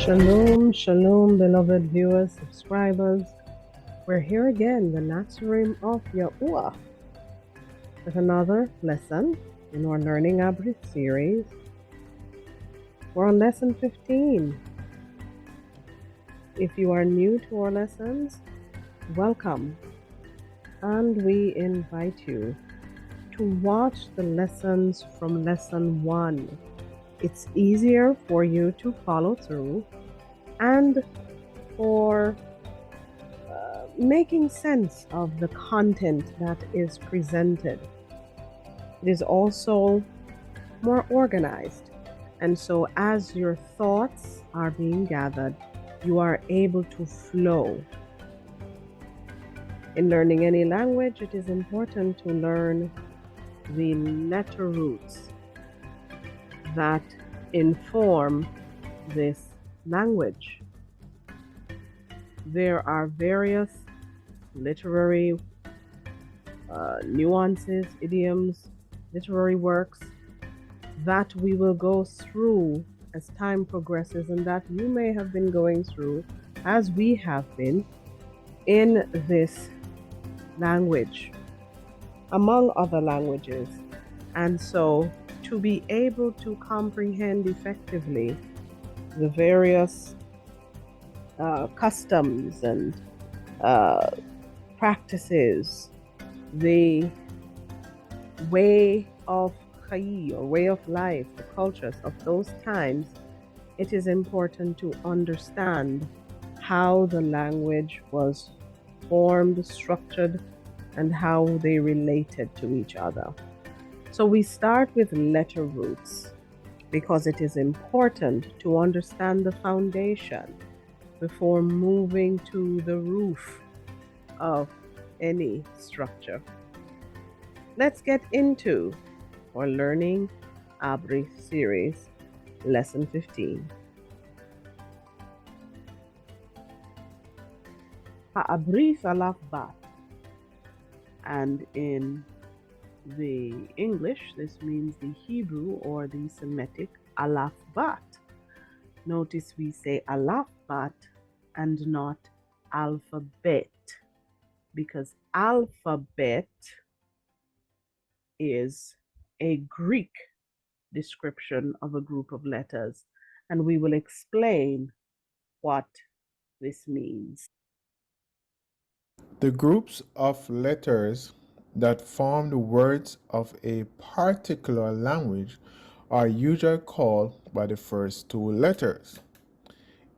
Shalom, shalom, beloved viewers, subscribers. We're here again, the Nazarene of YaHUaH, with another lesson in our Learning Abryth series. We're on lesson 15. If you are new to our lessons, welcome, and we invite you to watch the lessons from lesson 1. It's easier for you to follow through and for making sense of the content that is presented. It is also more organized, and so as your thoughts are being gathered, you are able to flow. In learning any language, it is important to learn the letter roots that inform this language. There are various literary nuances, idioms, literary works that we will go through as time progresses, and that you may have been going through as we have been in this language, among other languages. And so to be able to comprehend effectively the various customs and practices, the way of YaHUaH, or way of life, the cultures of those times, it is important to understand how the language was formed, structured, and how they related to each other. So we start with letter roots because it is important to understand the foundation before moving to the roof of any structure. Let's get into our Learning Abryth series, lesson 15. Abryth AlaphBath. And in the English, this means the Hebrew or the Semitic AlaphBath. Notice we say AlaphBath and not alphabet, because alphabet is a Greek description of a group of letters, and we will explain what this means. The groups of letters that form the words of a particular language are usually called by the first two letters.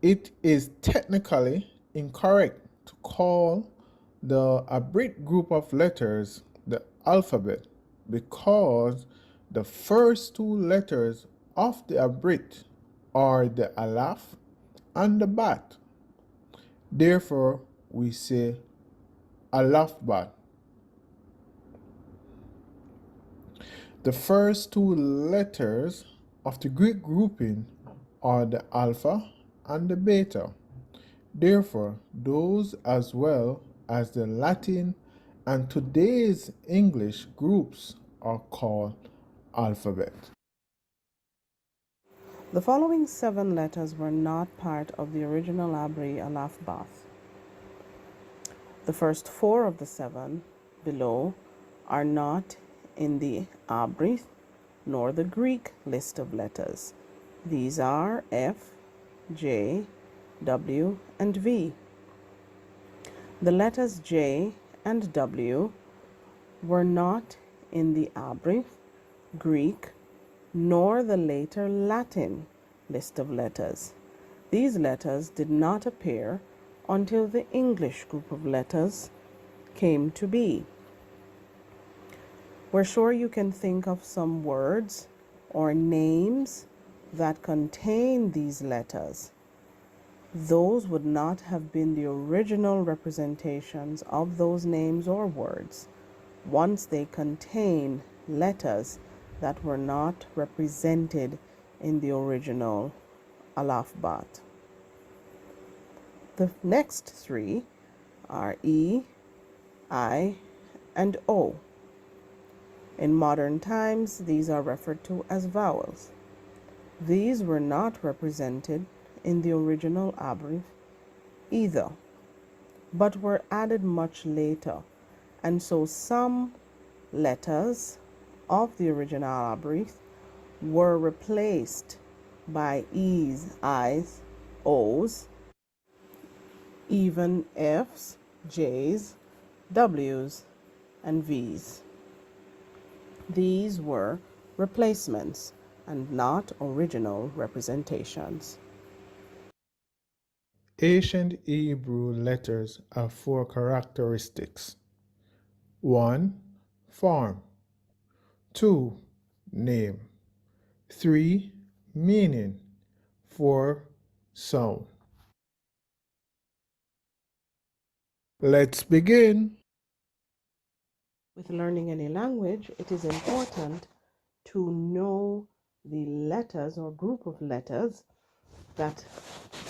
It is technically incorrect to call the Abryth group of letters the alphabet because the first two letters of the Abryth are the Aleph and the Bat. Therefore, we say AlaphBath. The first two letters of the Greek grouping are the alpha and the beta. Therefore, those as well as the Latin and today's English groups are called alphabet. The following 7 letters were not part of the original Hebrew AlaphBath. The first 4 of the 7 below are not in the Abryth nor the Greek list of letters. These are F, J, W, and V. The letters J and W were not in the Abryth, Greek, nor the later Latin list of letters. These letters did not appear until the English group of letters came to be. We're sure you can think of some words or names that contain these letters. Those would not have been the original representations of those names or words once they contain letters that were not represented in the original AlaphBath. The next 3 are E, I, and O. In modern times, these are referred to as vowels. These were not represented in the original Abryth either, but were added much later, and so some letters of the original Abryth were replaced by E's, I's, O's, even F's, J's, W's, and V's. These were replacements and not original representations. Ancient Hebrew letters have four characteristics. 1. Form. 2. Name. 3. Meaning. 4. Sound. Let's begin. With learning any language, it is important to know the letters or group of letters that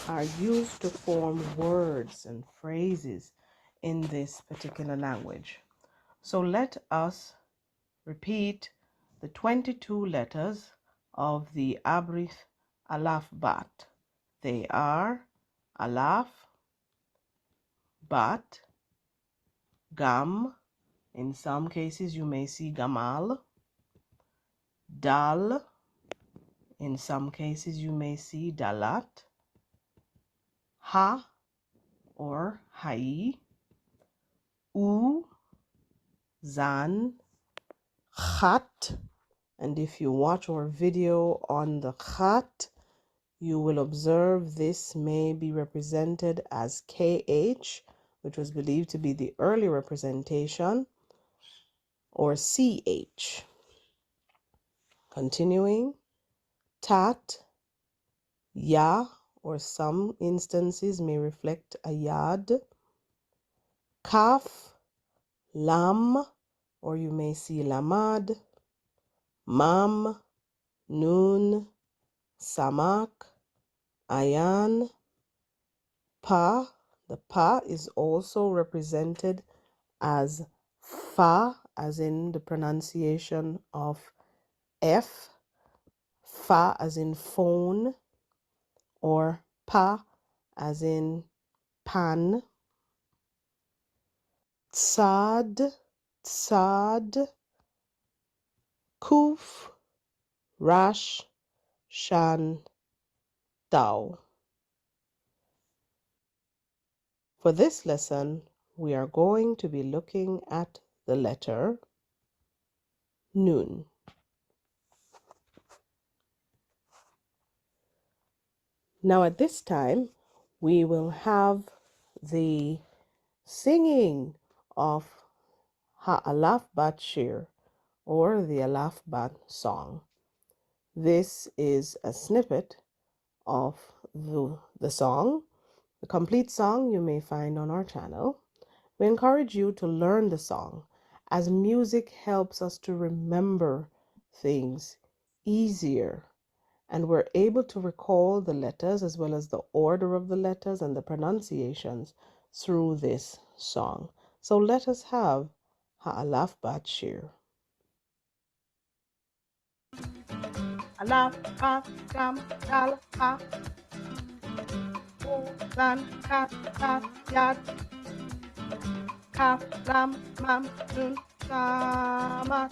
are used to form words and phrases in this particular language. So let us repeat the 22 letters of the Abryth AlaphBath. They are Aleph, Bat, Gam. In some cases you may see Gamal. Dal. In some cases you may see Dalat. Ha or Hai. U, Zan, Khat. And if you watch our video on the Khat, you will observe this may be represented as KH, which was believed to be the early representation, or CH. Continuing, Tat, Ya, or some instances may reflect a Yad. Kaf, Lam, or you may see Lamad. Mam, Nun, Samak, Ayan. Pa, the Pa is also represented as Fa, as in the pronunciation of F, Fa as in phone, or Pa as in pan. Tsad, Tsad, Kuf, Rash, Shan, Tao. For this lesson, we are going to be looking at the letter Nun. Now at this time, we will have the singing of YaHUaH Shir, or the AlaphBath song. This is a snippet of the song. The complete song you may find on our channel. We encourage you to learn the song, as music helps us to remember things easier, and we're able to recall the letters as well as the order of the letters and the pronunciations through this song. So let us have YaHUaH Shir. Alaf, Af, Gam, Dal, Ha, U, Zan, Kaf, Kaf, Yad, Kaf, Lam, Mam, Nun, Samat,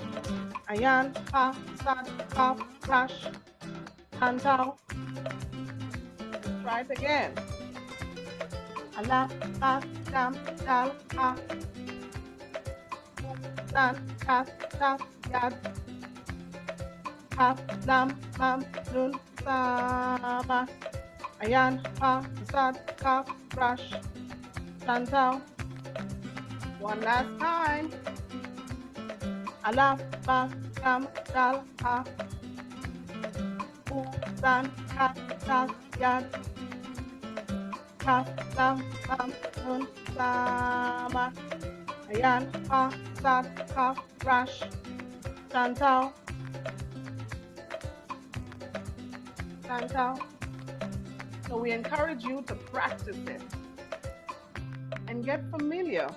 Ayan, Ha, Sad, Kaf, Rash, and Tao. Try it again. Alaf, Af, Gam, Dal, Ha, U, Zan, Kaf, Kaf, Yad, Kaf, Lam, Mam, Nun, Samat, Ayan, Ha, Sad, Kaf, Rash, and Tao. One last time. Alaf, Ba, Gam, Dal, Ha, U, Zan, Kaf, Kaf, Yad, Kaf, Lam, Mam, Nun, Sama, Ayan, Ha, Sad, Kaf, Rash, Santao, Santao. So we encourage you to practice it and get familiar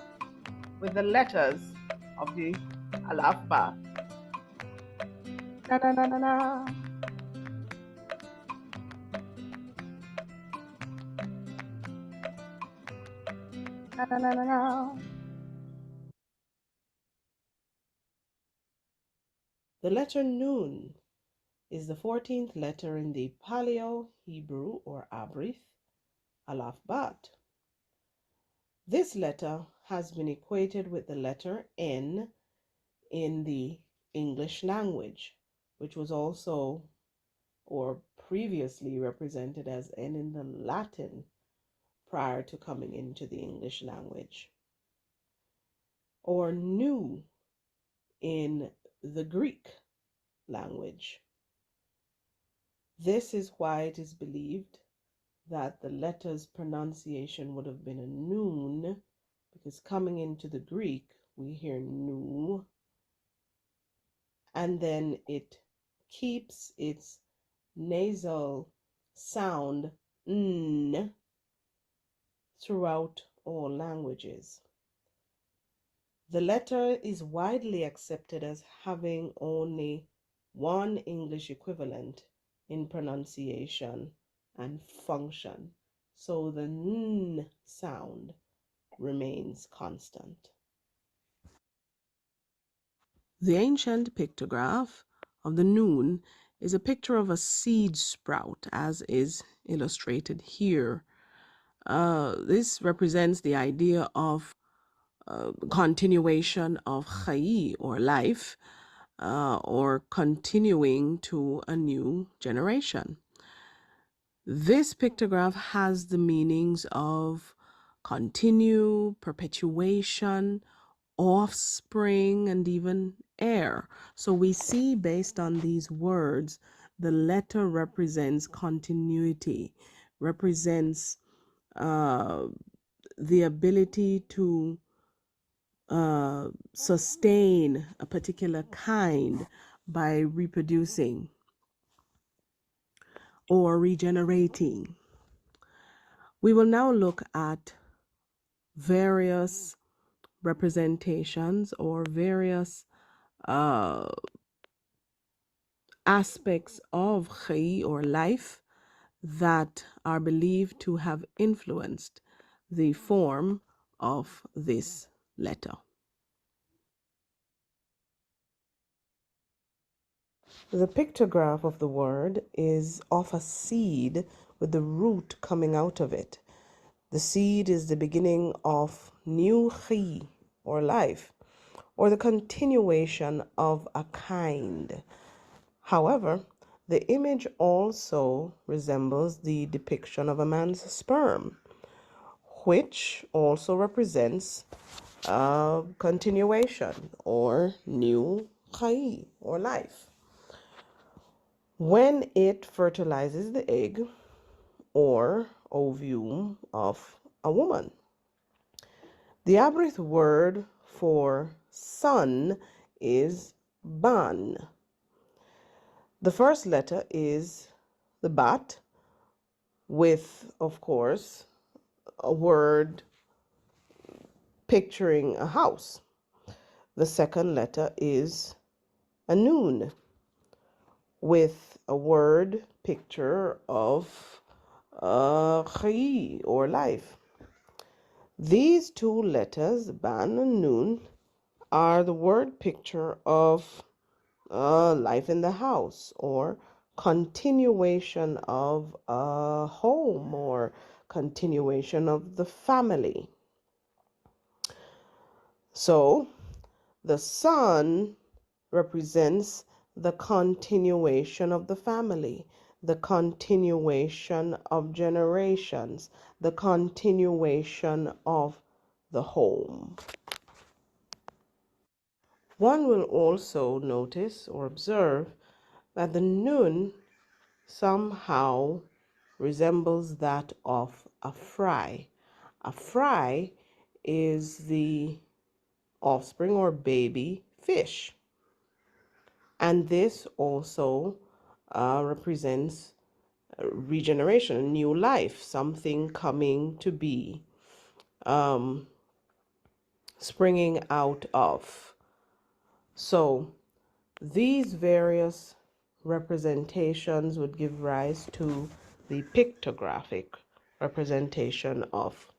with the letters of the AlaphBath. Na na na na na. The letter Nun is the 14th letter in the Paleo Hebrew or Abryth AlaphBath. This letter has been equated with the letter N in the English language, which was also or previously represented as N in the Latin prior to coming into the English language, or Nu in the Greek language. This is why it is believed that the letter's pronunciation would have been a noon, because coming into the Greek, we hear nu, and then it keeps its nasal sound n throughout all languages. The letter is widely accepted as having only one English equivalent in pronunciation and function, so the n sound remains constant. The ancient pictograph of the Nun is a picture of a seed sprout, as is illustrated here. This represents the idea of continuation of YaHUaH or life, or continuing to a new generation. This pictograph has the meanings of continue, perpetuation, offspring, and even heir. So we see, based on these words, the letter represents continuity, represents the ability to sustain a particular kind by reproducing or regenerating. We will now look at various representations or various aspects of YaHUaH or life that are believed to have influenced the form of this letter. The pictograph of the word is of a seed with the root coming out of it. The seed is the beginning of new YaHUaH or life, or the continuation of a kind. However, the image also resembles the depiction of a man's sperm, which also represents a continuation or new YaHUaH or life. When it fertilizes the egg or ovum of a woman. The Abryth word for son is ban. The first letter is the bat, with, of course, a word picturing a house. The second letter is a noon, with a word picture of YaHUaH or life. These two letters, ban and noon, are the word picture of life in the house, or continuation of a home, or continuation of the family. So the son represents the continuation of the family, the continuation of generations, the continuation of the home. One will also notice or observe that the nun somehow resembles that of a fry. A fry is the offspring or baby fish. And this also represents regeneration, new life, something coming to be, springing out of. So these various representations would give rise to the pictographic representation of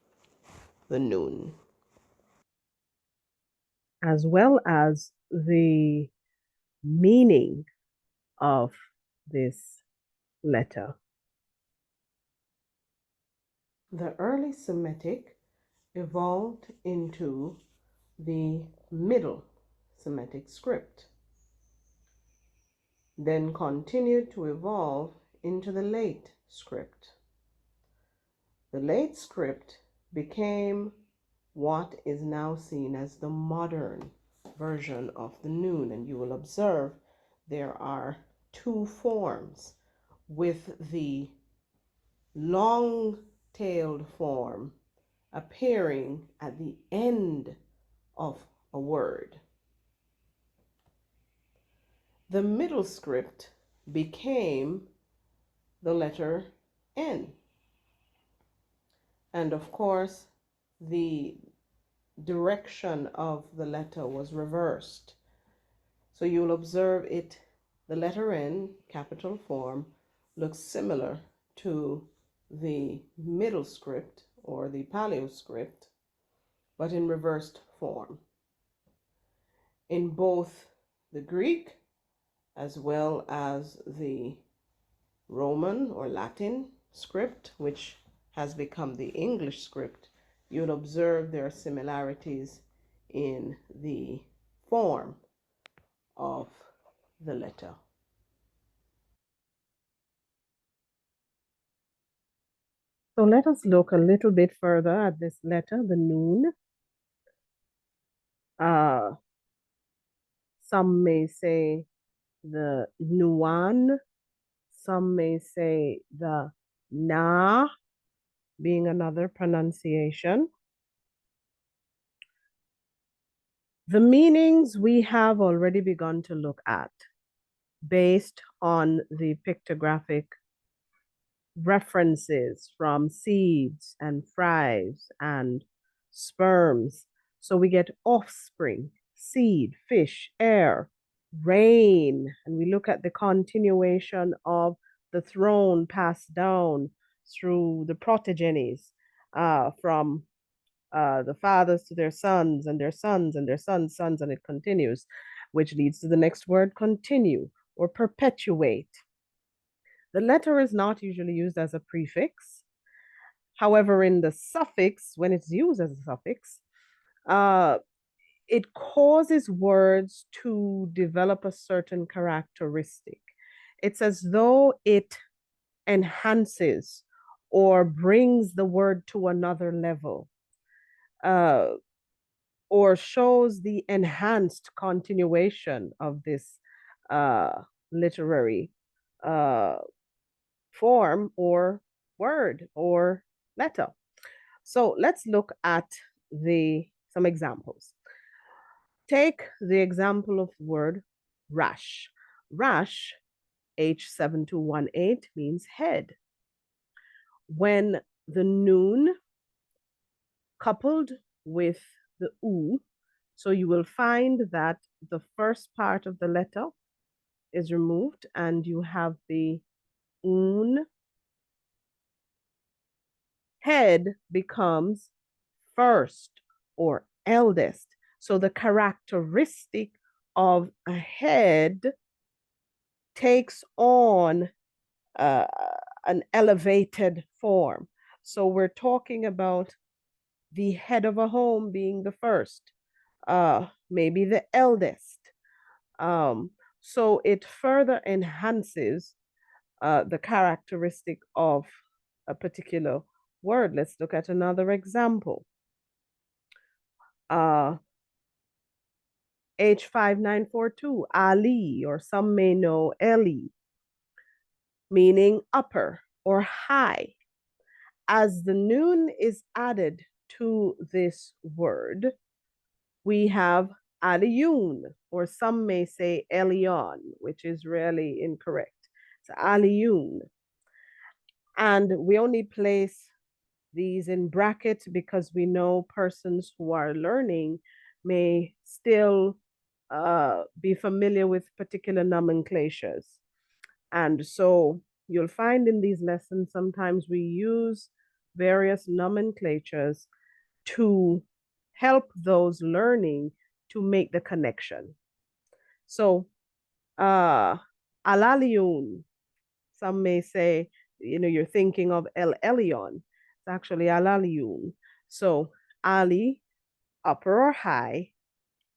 the noon, as well as the meaning of this letter. The early Semitic evolved into the Middle Semitic script, then continued to evolve into the late script. The late script became what is now seen as the modern version of the noon, and you will observe there are two forms, with the long-tailed form appearing at the end of a word. The middle script became the letter N. And of course, the direction of the letter was reversed. So you'll observe it, the letter N, capital form, looks similar to the middle script or the paleo script, but in reversed form. In both the Greek as well as the Roman or Latin script, which has become the English script, you'll observe there are similarities in the form of the letter. So let us look a little bit further at this letter, the noon. Some may say the nuan, some may say the na, being another pronunciation. The meanings we have already begun to look at based on the pictographic references from seeds and fries and sperms. So we get offspring, seed, fish, air, rain, and we look at the continuation of the throne passed down through the protogenies from the fathers to their sons and their sons and their sons' sons, and it continues, which leads to the next word, continue or perpetuate. The letter is not usually used as a prefix. However, in the suffix, when it's used as a suffix, it causes words to develop a certain characteristic. It's as though it enhances or brings the word to another level, or shows the enhanced continuation of this literary form or word or letter. So let's look at some examples. Take the example of the word rash. Rash, H7218, means head. When the noon coupled with the oo, so you will find that the first part of the letter is removed and you have the oon. Head becomes first or eldest. So the characteristic of a head takes on an elevated form. So we're talking about the head of a home being the first, maybe the eldest. So it further enhances the characteristic of a particular word. Let's look at another example. H5942, Ali, or some may know Eli, meaning upper or high. As the noon is added to this word, we have Aliyun, or some may say Elion, which is really incorrect. It's Aliyun. And we only place these in brackets because we know persons who are learning may still be familiar with particular nomenclatures. And so you'll find in these lessons, sometimes we use various nomenclatures to help those learning to make the connection. So, Alaliun, some may say, you're thinking of El Elyon. It's actually Alaliun. So, Ali, upper or high,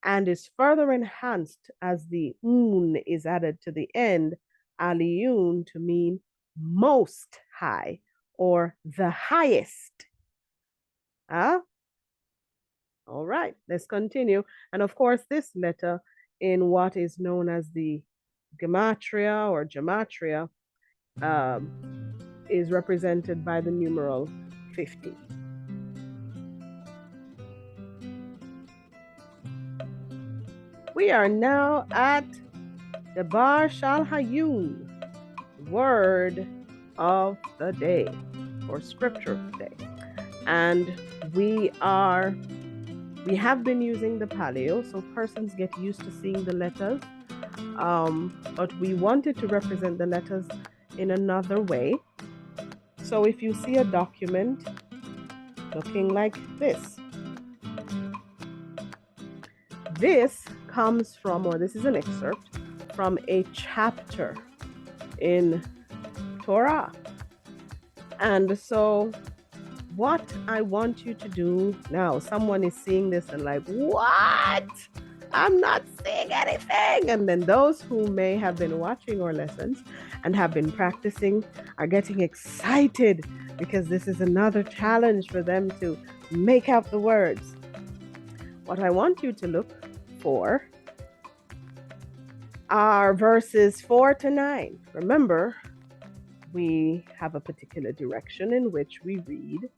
and is further enhanced as the un is added to the end, Aliyun, to mean most high or the highest. Huh? All right, let's continue. And of course, this letter in what is known as the gematria or gematria is represented by the numeral 50. We are now at the Bar Shal Hayun, word of the day or scripture of the day. And we have been using the paleo, so persons get used to seeing the letters. But we wanted to represent the letters in another way. So if you see a document looking like this, this comes from, or this is an excerpt from a chapter in Torah. And so what I want you to do now, someone is seeing this and like, what? I'm not seeing anything. And then those who may have been watching our lessons and have been practicing are getting excited because this is another challenge for them to make out the words. What I want you to look for are verses 4 to 9. Remember, we have a particular direction in which we read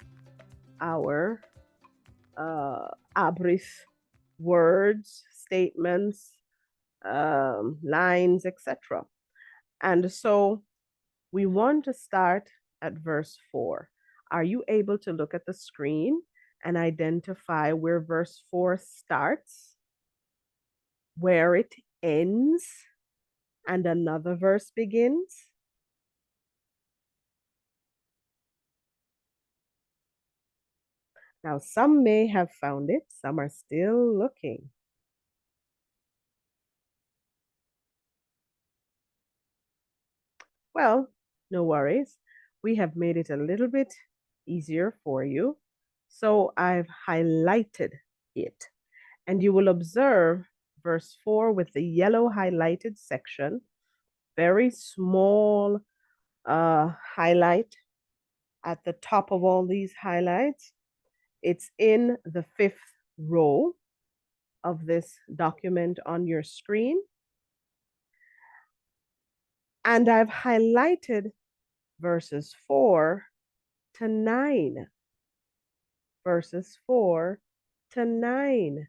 our Abryth words, statements, lines, etc. And so we want to start at verse 4. Are you able to look at the screen and identify where verse 4 starts, where it ends, and another verse begins? Now, some may have found it, some are still looking. Well, no worries. We have made it a little bit easier for you. So I've highlighted it. And you will observe verse 4 with the yellow highlighted section, very small highlight at the top of all these highlights. It's in the 5th row of this document on your screen. And I've highlighted verses 4 to 9. Verses 4 to 9.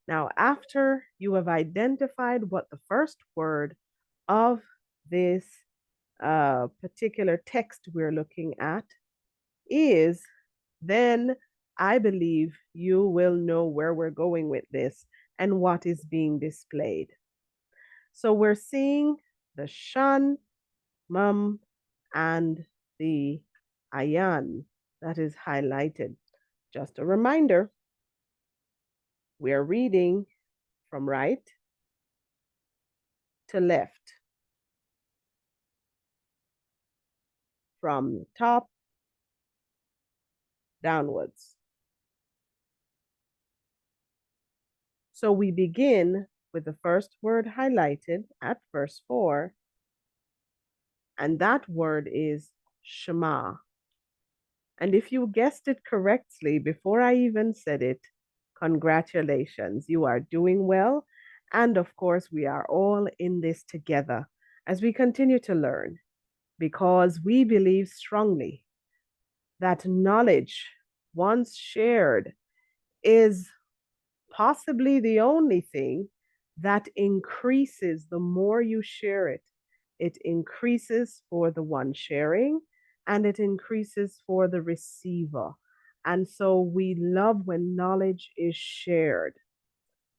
Now, after you have identified what the first word of this particular text we're looking at is, then I believe you will know where we're going with this and what is being displayed. So we're seeing the shan, mum, and the ayan that is highlighted. Just a reminder, we are reading from right to left, from top downwards. So we begin with the first word highlighted at verse 4, and that word is Shema. And if you guessed it correctly before I even said it, congratulations, you are doing well. And of course, we are all in this together as we continue to learn, because we believe strongly that knowledge, once shared, is possibly the only thing that increases the more you share it. It increases for the one sharing, and it increases for the receiver. And so we love when knowledge is shared.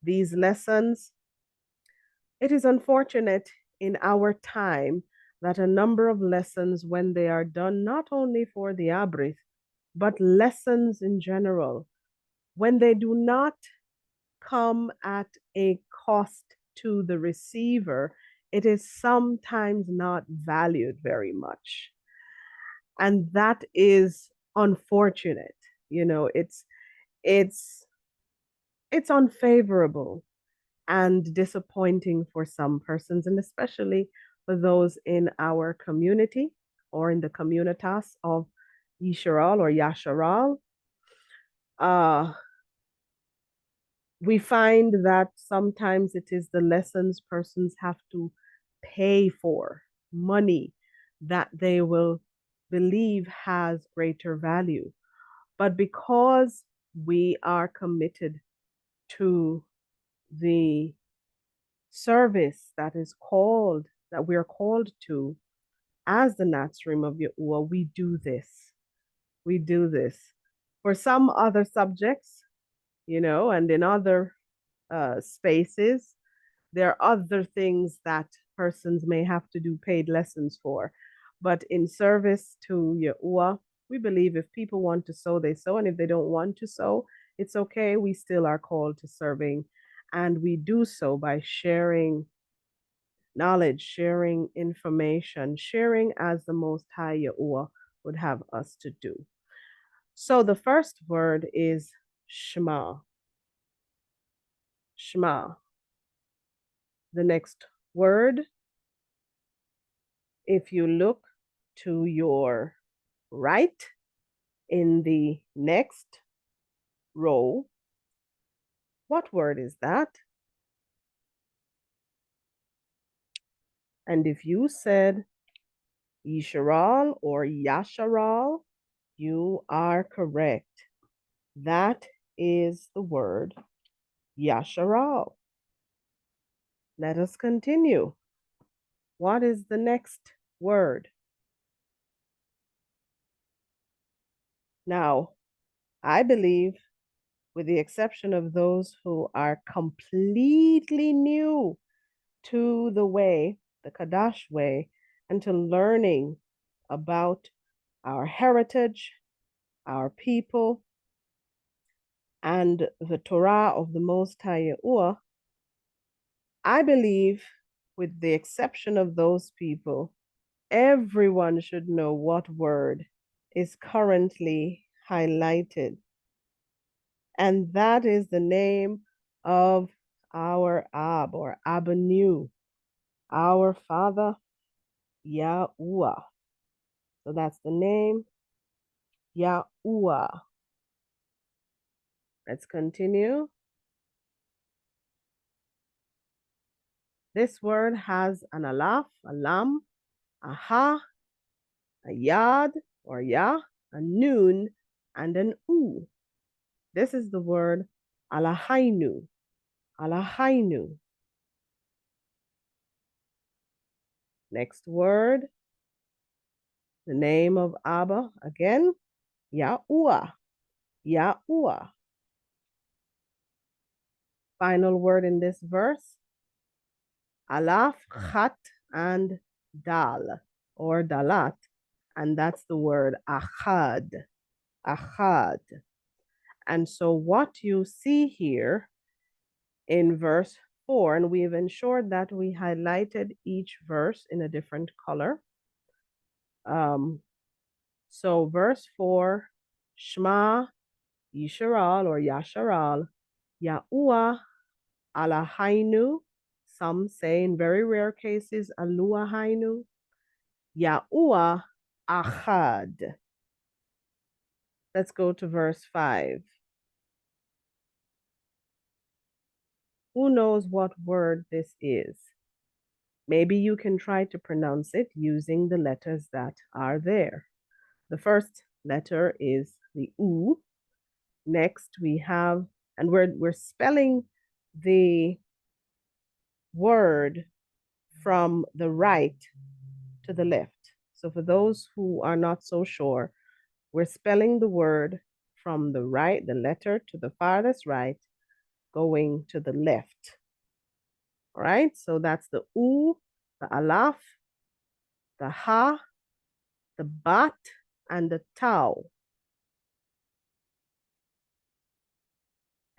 These lessons, it is unfortunate in our time that a number of lessons, when they are done not only for the Abryth, but lessons in general, when they do not come at a cost to the receiver, it is sometimes not valued very much. And that is unfortunate. You know, it's it's unfavorable and disappointing for some persons, and especially for those in our community or in the communitas of Yisharal or Yasharal. Uh, we find that sometimes it is the lessons persons have to pay for, money that they will believe has greater value. But because we are committed to the service that we're called to as the Natsrim of YaHUaH, we do this. We do this. For some other subjects, you know, and in other spaces, there are other things that persons may have to do paid lessons for. But in service to YaHUaH, we believe if people want to sow, they sow. And if they don't want to sow, it's okay. We still are called to serving. And we do so by sharing knowledge, sharing information, sharing as the Most High YaHUaH would have us to do. So the first word is Shema. Shema. The next word, if you look to your right in the next row, what word is that? And if you said Yisharal or Yasharal, you are correct. That is the word Yasharal. Let us continue. What is the next word? Now, I believe, with the exception of those who are completely new to the way, the Kadash way, and to learning about our heritage, our people, and the Torah of the Most High YaHUaH, I believe, with the exception of those people, everyone should know what word is currently highlighted. And that is the name of our Ab or Abanu, our Father YaHUaH. So that's the name YaHUaH. Let's continue. This word has an Aleph, a Lam, a Ha, a Yad or Yah, a Nun, and an U. This is the word Alahainu. Alahainu. Next word, the name of Abba again, YaHUaH. YaHUaH. Final word in this verse, Aleph, Chat, and Dal, or Dalat, and that's the word Achad. Achad. And so what you see here in verse 4, and we've ensured that we highlighted each verse in a different color. So verse 4, Shema Yisharal or Yasharal, YaHUaH Alahainu, some say in very rare cases Aluahainu, YaHUaH Achad. Let's go to verse 5. Who knows what word this is? Maybe you can try to pronounce it using the letters that are there. The first letter is the U. Next we have, and we're spelling the word from the right to the left. So for those who are not so sure, we're spelling the word from the right, the letter to the farthest right, going to the left. All right, so that's the U, the Aleph, the Ha, the Bat, and the Tau.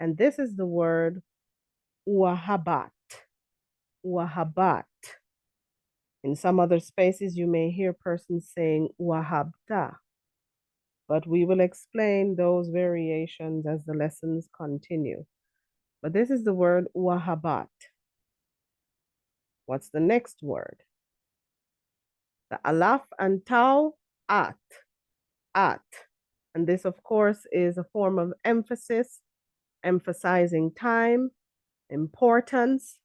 And this is the word YaHUaH. YaHUaH. In some other spaces, you may hear persons saying YaHUaH, but we will explain those variations as the lessons continue. But this is the word YaHUaH. What's the next word? The Aleph and Tau, at. And this, of course, is a form of emphasis, emphasizing time, importance,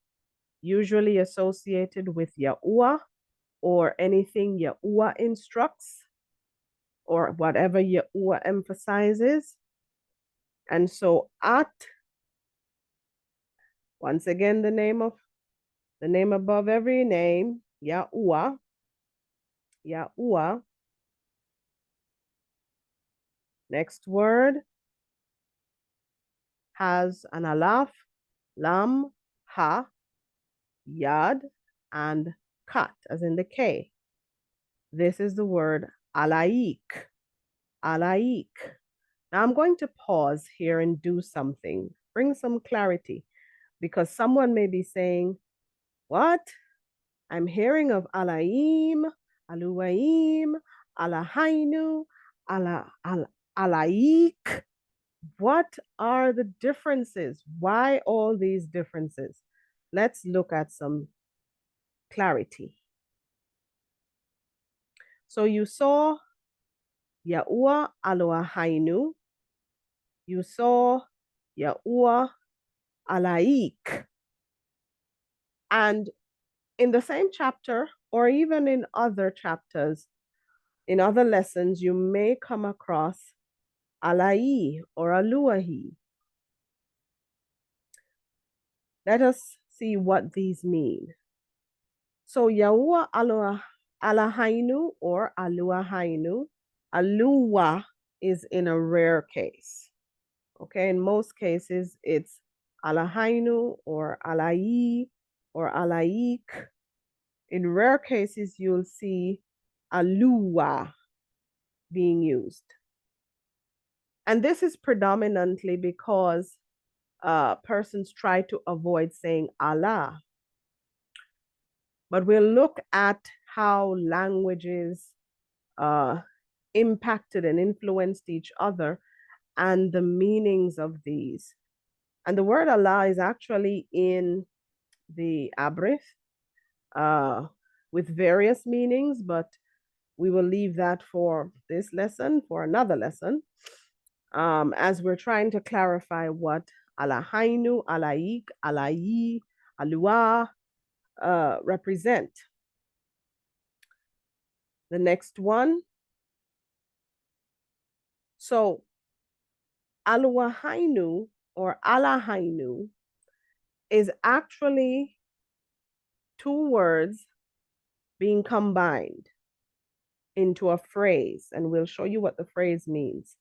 usually associated with YaHUaH or anything YaHUaH instructs or whatever YaHUaH emphasizes. And so at, once again, the name above every name, YaHUaH. YaHUaH. Next word has an Aleph, Lam, Ha, Yad, and Kat, as in the K. This is the word alaik. Alaik. Now I'm going to pause here and do something, bring some clarity, because someone may be saying, what? I'm hearing of Alaim, Aluaim, Alahainu, Alaik. What are the differences? Why all these differences? Let's look at some clarity. So you saw YaHUaH Alohainu. You saw YaHUaH Alaik. And in the same chapter, or even in other chapters, in other lessons, you may come across Alai or Aluahi. Let us see what these mean. So YaHUaH Alahainu or Aluahainu, Aluwa is in a rare case. Okay, in most cases, it's Alahainu or Alai or Alaik. In rare cases, you'll see Aluwa being used. And this is predominantly because persons try to avoid saying Allah. But we'll look at how languages impacted and influenced each other and the meanings of these. And the word Allah is actually in the Abryth with various meanings, but we will leave that for this lesson, for another lesson, as we're trying to clarify what Alahainu, Alaik, Alai, Aluah represent. The next one. So Aluahainu or Alahainu is actually two words being combined into a phrase, and we'll show you what the phrase means.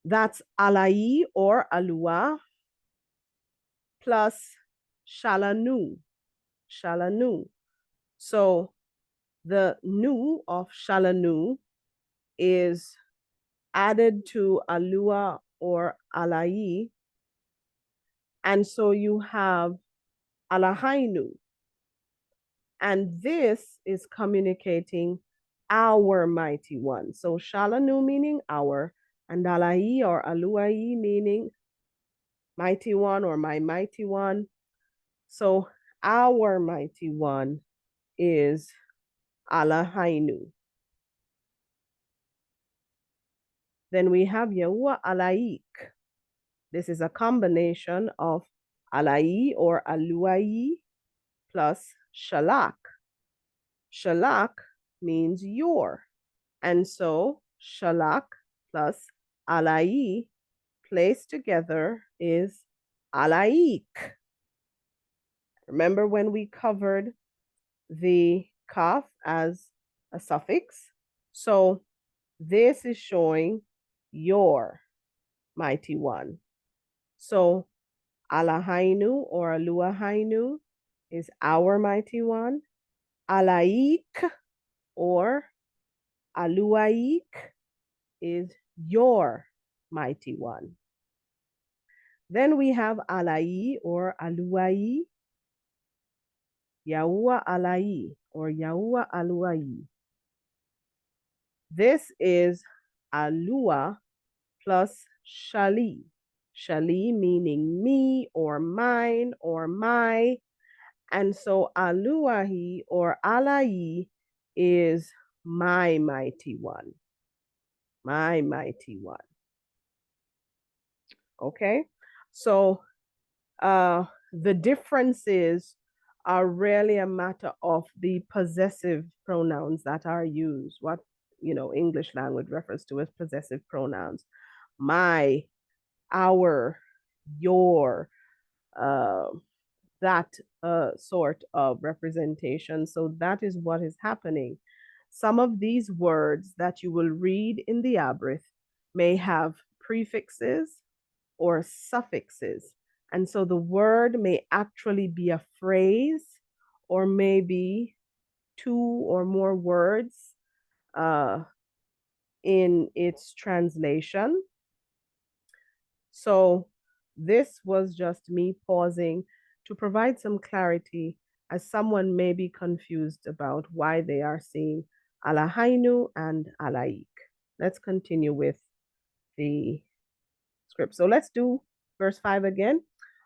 That's Alai or Aluah plus Shalanu. Shalanu. So the nu of Shalanu is added to Aluah or Alai, and so you have Alahainu. And this is communicating our mighty one. So Shalanu meaning our, and Alai or Aluai meaning mighty one or my mighty one. So our mighty one is Alahainu. Then we have YaHUaH Alaik. This is a combination of Alai or Aluai plus Shalak. Shalak means your. And so Shalak plus Alai placed together is Alaik. Remember when we covered the kaf as a suffix? So this is showing your mighty one. So Alahainu or Aluahainu is our mighty one. Alaik or Aluaik is your mighty one. Then we have alai or aluai, YaHUaH alai or YaHUaH aluai. This is alua plus shali. Shali meaning me or mine or my. And so aluahi or alai is my mighty one. My mighty one. Okay. So the differences are really a matter of the possessive pronouns that are used. What English language refers to as possessive pronouns. My, our, your, uh, that sort of representation. So that is what is happening. Some of these words that you will read in the Abryth may have prefixes or suffixes. And so the word may actually be a phrase or maybe two or more words in its translation. So this was just me pausing to provide some clarity as someone may be confused about why they are saying Alahainu and Alaik. Let's continue with the script. So let's do verse 5 again.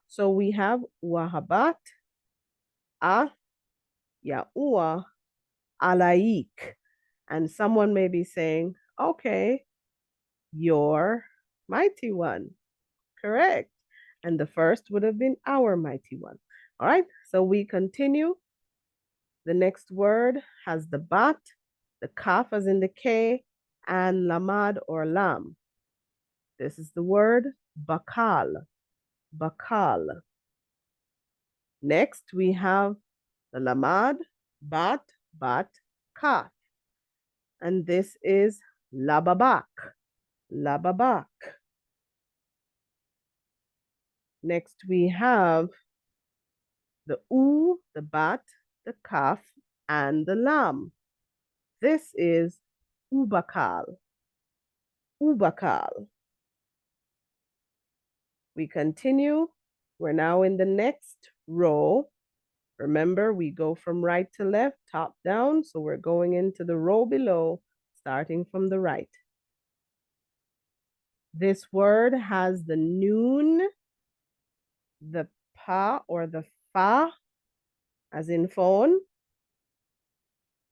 So we have Wahabat a YaHUaH alaik. And someone may be saying, okay, your mighty one. Correct. And the first would have been our mighty one. All right. So we continue. The next word has the bat, the kaf as in the K, and lamad or lam. This is the word bakal. Bakal. Next, we have the lamad, bat, bat, kaf. And this is lababak. Lababak. Next, we have the u, the bat, the kaf, and the lam. This is ubakal. Ubakal. We continue. We're now in the next row. Remember, we go from right to left, top down. So we're going into the row below, starting from the right. This word has the noon, the pa or the fa, as in phone,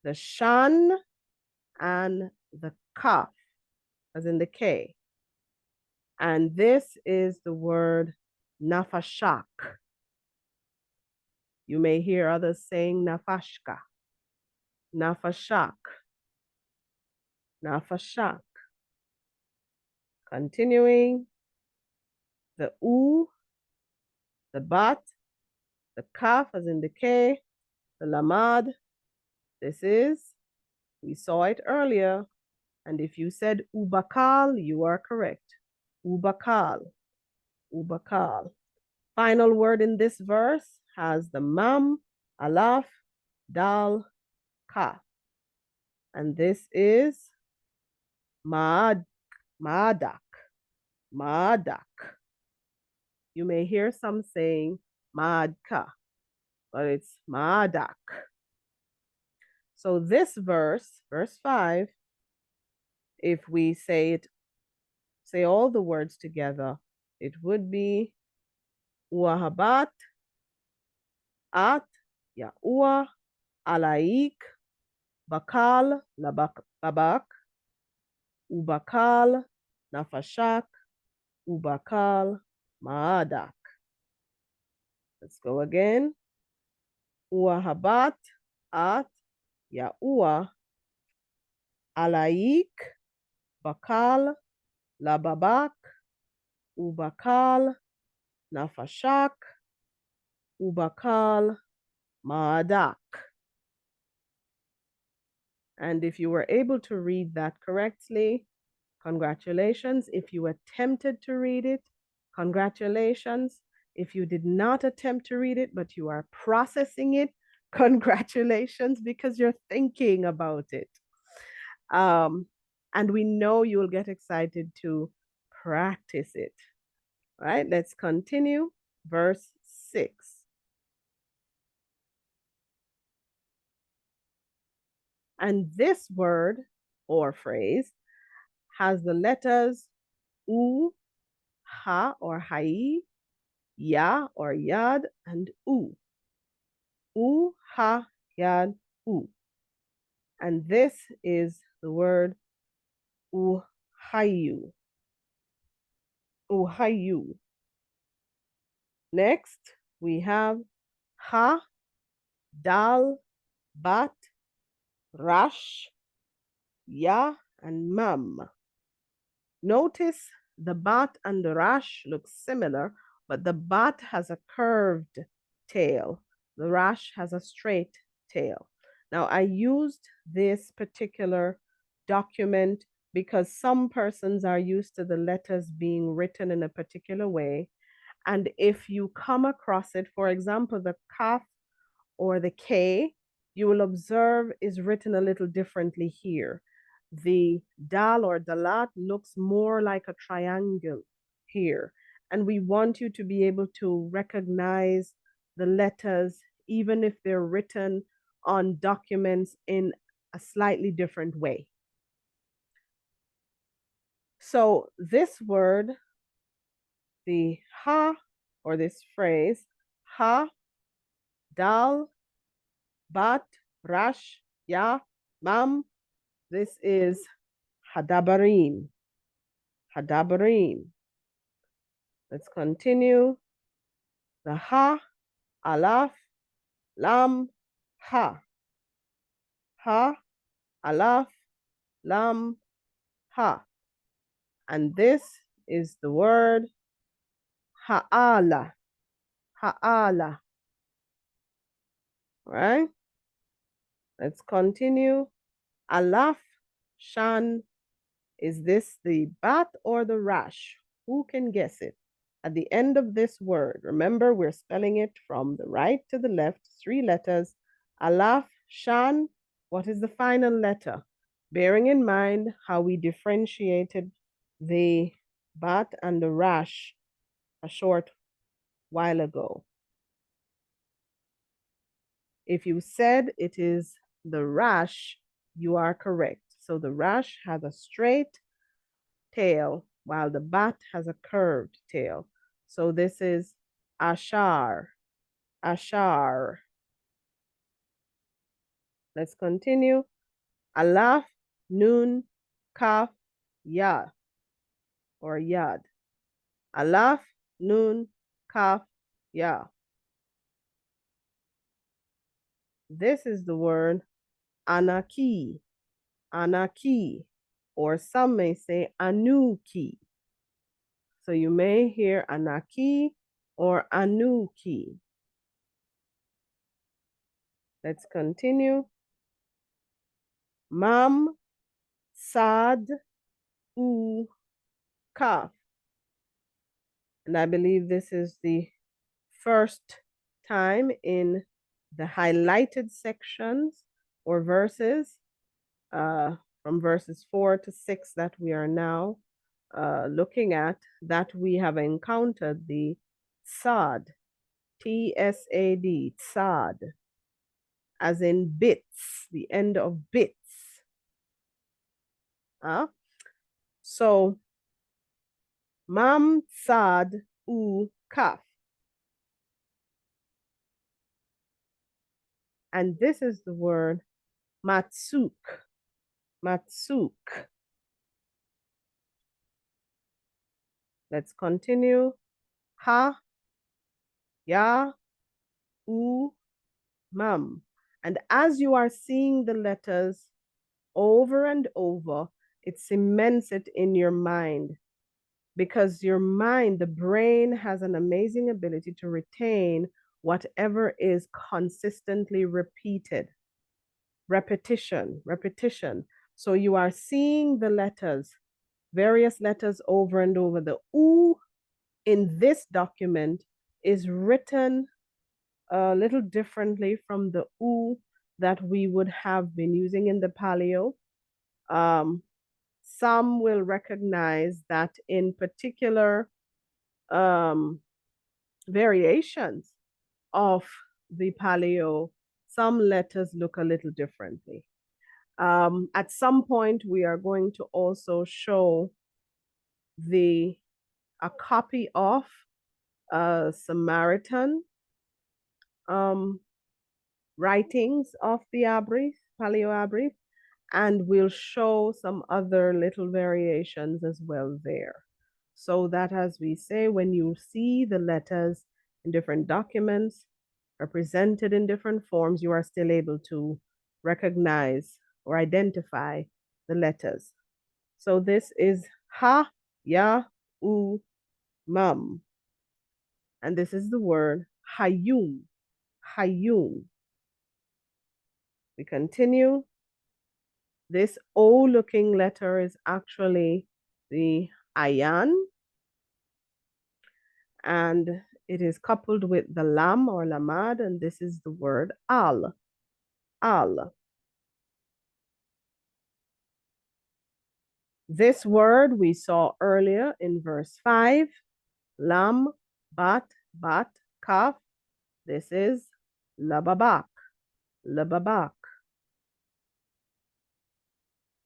the shan, and the kaf, as in the K. And this is the word nafashak. You may hear others saying nafashka, nafashak, nafashak. Continuing, the u, the bat, the kaf as in the K, the lamad. This is, we saw it earlier. And if you said ubakal, you are correct. Ubakal, ubakal. Final word in this verse has the mam, alaf, dal, ka. And this is maadak, maadak. You may hear some saying maadka, but it's maadak. So this verse, verse 5, if we say all the words together, it would be Wahabat at YaHUaH alaik bakal labak ubakal nafashak ubakal maadak. Let's go again. Wahabat at YaHUaH alaik bakal lababak ubakal nafashak ubakal maadak. And if you were able to read that correctly, congratulations. If you attempted to read it, congratulations. If you did not attempt to read it, but you are processing it, congratulations, because you're thinking about it. And we know you'll get excited to practice it. All right, let's continue. Verse 6. And this word or phrase has the letters U, Ha or Hai, Ya or Yad, and U. U, Ha, Yad, U. And this is the word Uhayu. Uhayu. Next, we have Ha, Dal, Bat, Rash, Ya, and Mam. Notice the bat and the rash look similar, but the bat has a curved tail. The rash has a straight tail. Now, I used this particular document because some persons are used to the letters being written in a particular way. And if you come across it, for example, the kaf or the K, you will observe is written a little differently here. The dal or dalat looks more like a triangle here. And we want you to be able to recognize the letters, even if they're written on documents in a slightly different way. So this word, the ha, or this phrase, ha, dal, bat, rash, ya, mam, this is hadabarim. Hadabarim. Let's continue. The ha, alaf, lam, ha. Ha, alaf, lam, ha. And this is the word ha'ala. Ha'ala. Right? Let's continue. Alaf, shan. Is this the bat or the rash? Who can guess it? At the end of this word, remember we're spelling it from the right to the left, 3 letters. Alaf, shan, what is the final letter? Bearing in mind how we differentiated the bat and the rash a short while ago. If you said it is the rash, you are correct. So the rash has a straight tail while the bat has a curved tail. So this is ashar, ashar. Let's continue. Alaf, nun, kaf, ya, or yad. Alaf, nun, kaf, ya. This is the word anaki, anaki, or some may say anuki. So you may hear anaki or anuki. Let's continue. Mam, sad, u, kaf. And I believe this is the first time in the highlighted sections or verses from verses 4 to 6 that we are now looking at, that we have encountered the sad, T-S-A-D, sad, as in bits, the end of bits. So, mam, sad, u, kaf. And this is the word matsuk, matsuk. Let's continue. Ha, ya, u, mam. And as you are seeing the letters over and over, it cements it in your mind, because your mind, the brain, has an amazing ability to retain whatever is consistently repeated. Repetition, repetition. So you are seeing the letters, various letters over and over. The U in this document is written a little differently from the U that we would have been using in the Paleo. Some will recognize that in particular variations of the paleo, some letters look a little differently. At some point, we are going to also show a copy of Samaritan writings of the Abryth, Paleo Abryth, and we'll show some other little variations as well there. So that, as we say, when you see the letters in different documents represented in different forms, you are still able to recognize or identify the letters. So this is Ha, Ya, U, Mam. And this is the word Hayum. Hayum. We continue. This O looking letter is actually the Ayan, and it is coupled with the Lam or Lamad, and this is the word Al. Al. This word we saw earlier in verse 5, Lam, Bat, Kaf. This is Lababak. Lababak.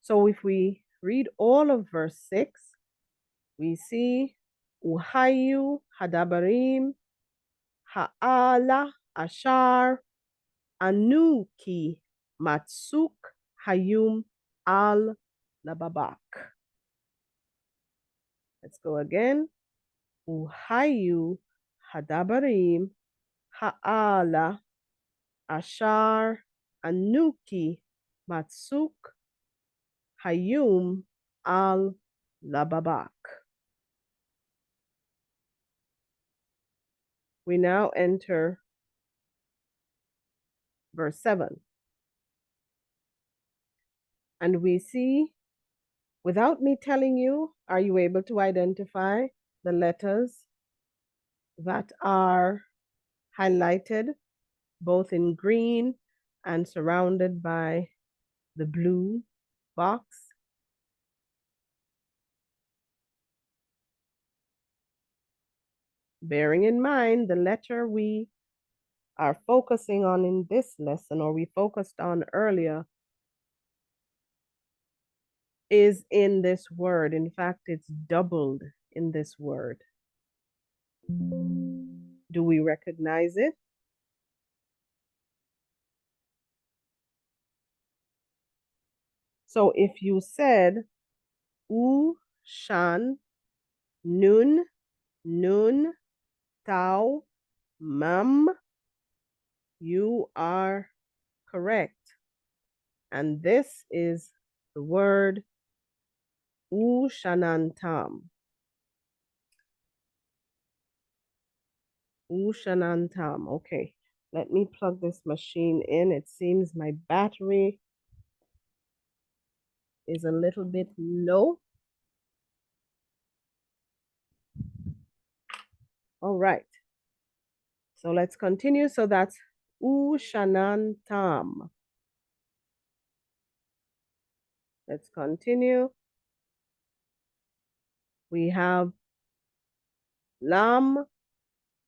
So if we read all of verse 6, we see YaHUaH, Hadabarim, Ha'ala, Ashar, Anuki, Matsuk, Hayum, Al, Lababak. Let's go again. YaHUaH, Hadabarim, Ha'ala, Ashar, Anuki, Matsuk, Hayum, Al, Lababak. We now enter verse 7. And we see, without me telling you, are you able to identify the letters that are highlighted both in green and surrounded by the blue box? Bearing in mind the letter we are focusing on in this lesson, or we focused on earlier, is in this word. In fact, it's doubled in this word. Do we recognize it? So if you said U, Shan, Nun, Nun, Tau, Mam, you are correct. And this is the word Ushanantam. Ushanantam. Okay, let me plug this machine in. It seems my battery is a little bit low. All right. So let's continue. So that's Ushanantam. Let's continue. We have Lam.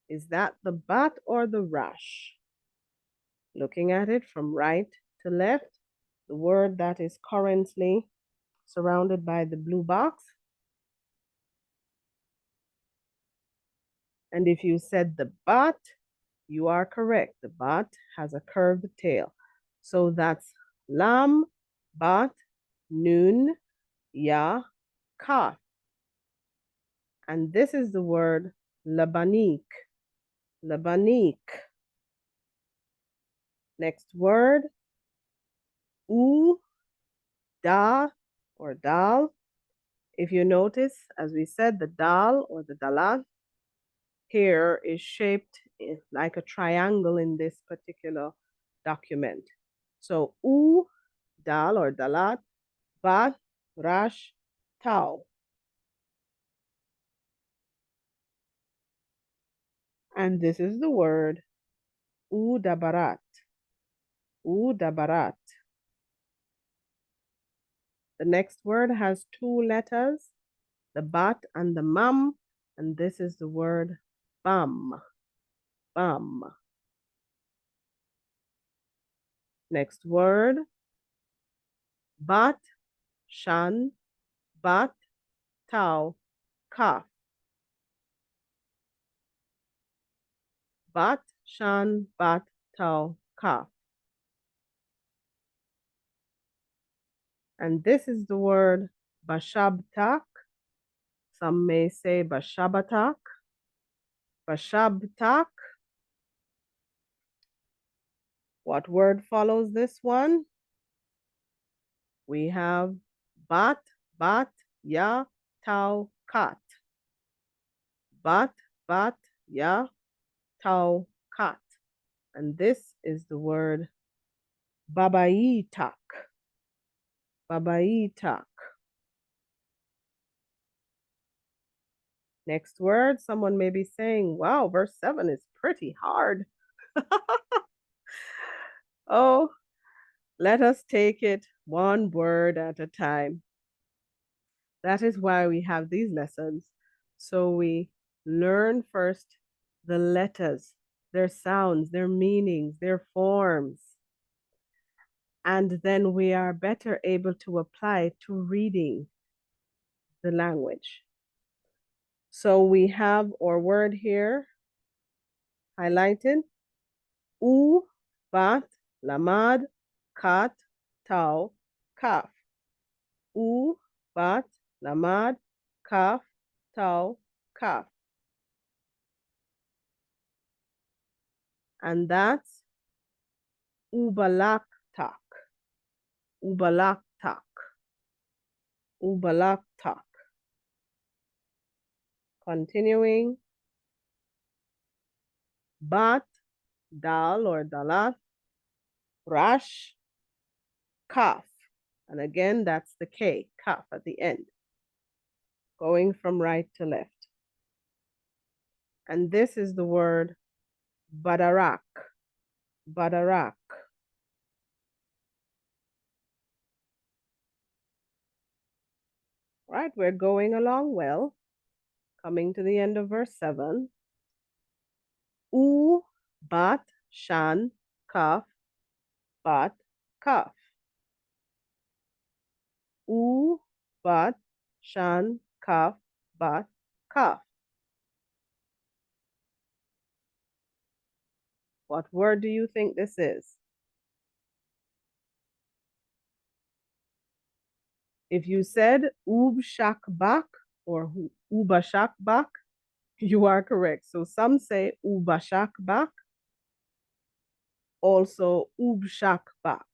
Is that the bat or the rash? Looking at it from right to left, the word that is currently surrounded by the blue box. And if you said the bat, you are correct. The bat has a curved tail. So that's Lam, Bat, Nun, Ya, Kaf. And this is the word Labanik. Labanik. Next word, U, Da, or Dal. If you notice, as we said, the Dal or the Dalat here is shaped like a triangle in this particular document. So U, Dal or Dalat, Bat, Rash, Tau. And this is the word Udabarat. Udabarat. The next word has two letters, the Bat and the Mam. And this is the word bam. Bam. Next word, bat, shan, bat, tau, kaf. Bat, shan, bat, tau, kaf. And this is the word bashabtak. Some may say bashabatak. Bashabtak. What word follows this one? We have bat, bat, ya, tau, kat. Bat, bat, ya, tau, kat. And this is the word babaitak. Babaitak. Next word, someone may be saying, wow, verse 7 is pretty hard. Oh, let us take it one word at a time. That is why we have these lessons. So we learn first the letters, their sounds, their meanings, their forms. And then we are better able to apply to reading the language. So we have our word here highlighted. U, bat, lamad, kat, tau, kaf. U, bat, lamad, kaf, tau, kaf. And that's ubalaktak. Ubalaktak. Ubalaktak. Continuing. Bat, dal or dalat, rash, kaf. And again, that's the K, kaf at the end. Going from right to left. And this is the word badarak. Badarak. Right, we're going along well. Coming to the end of verse 7. U, bat, shan, kaf, bat, kaf. U, bat, shan, kaf, bat, kaf. What word do you think this is? If you said ub shak bak or uba shak bak, you are correct. So some say uba shak bak, also ub shak bak.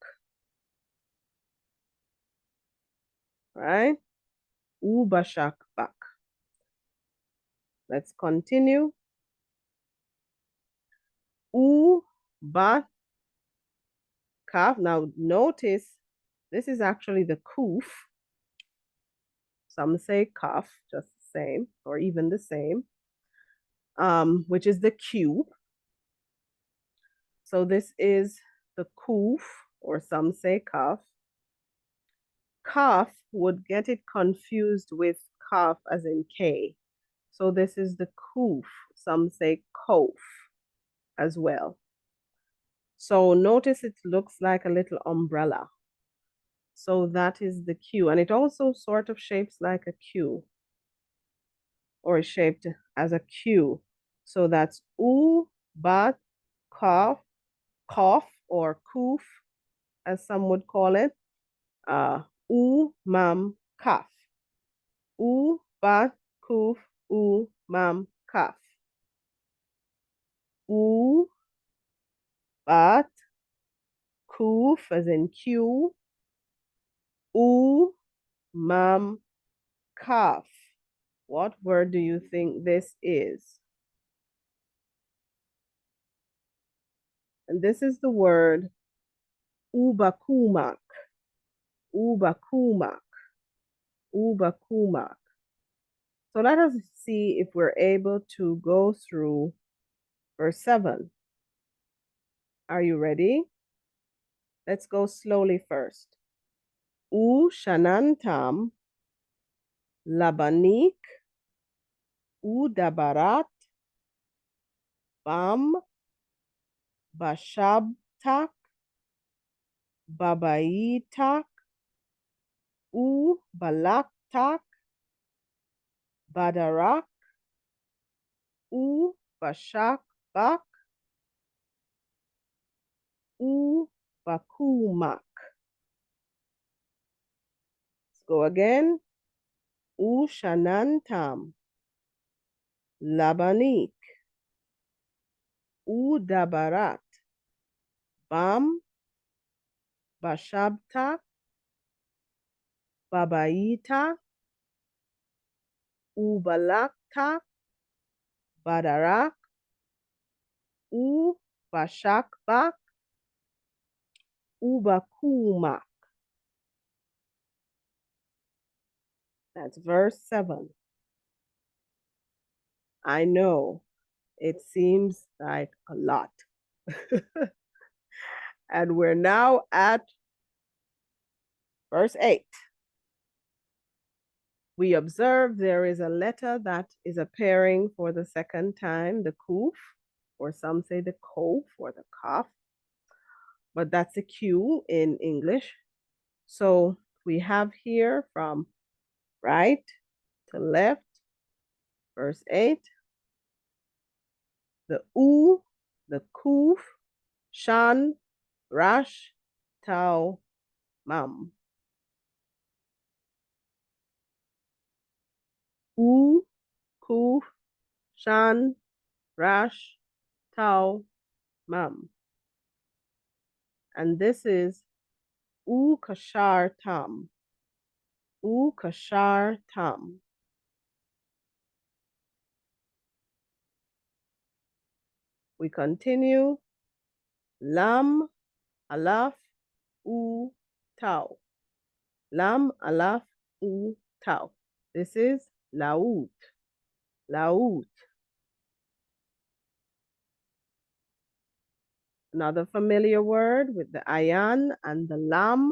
Right? Uba shak bak. Let's continue. U, bat, kaf. Now notice this is actually the kuf. Some say kaf, just the same, or even the same, which is the Q. So this is the kuf, or some say kaf. Kaf would get it confused with kaf as in K. So this is the kuf. Some say kof as well. So notice it looks like a little umbrella. So that is the Q. And it also sort of shapes like a Q, or is shaped as a Q. So that's u, bat, kaf, kof, or kuf, as some would call it. U, mam, kaf. U, bat, kuf, u, mam, kaf. U, bat, kuf, as in Q. U, mam, kaf. What word do you think this is? And this is the word ubakumak. Ubakumak. Ubakumak. So let us see if we're able to go through verse 7. Are you ready? Let's go slowly first. U shanantam labanik Udabarat, Bam, Bashabtak, Babaitak, Balaktak, Badarak, Bashakbak, Bakumak. Let's go again. Shanantam, Labanik, Dabarat, Bam, Bashabtak, Babaita, Balaktak, Badarak, Bashakbak, Bakumak. That's verse 7. I know it seems like a lot. And we're now at verse 8. We observe there is a letter that is appearing for the second time, the kuf, or some say the kof or the kaf, but that's a Q in English. So we have here from right to left, verse 8, the the kuf, shan, rash, tau, mam. Kuf, shan, rash, tau, mam. And this is kashar tam. Kashar tam. We continue. Lam, alaf, tau. Lam, alaf, tau. This is laut. Laut. Another familiar word with the ayan and the lam,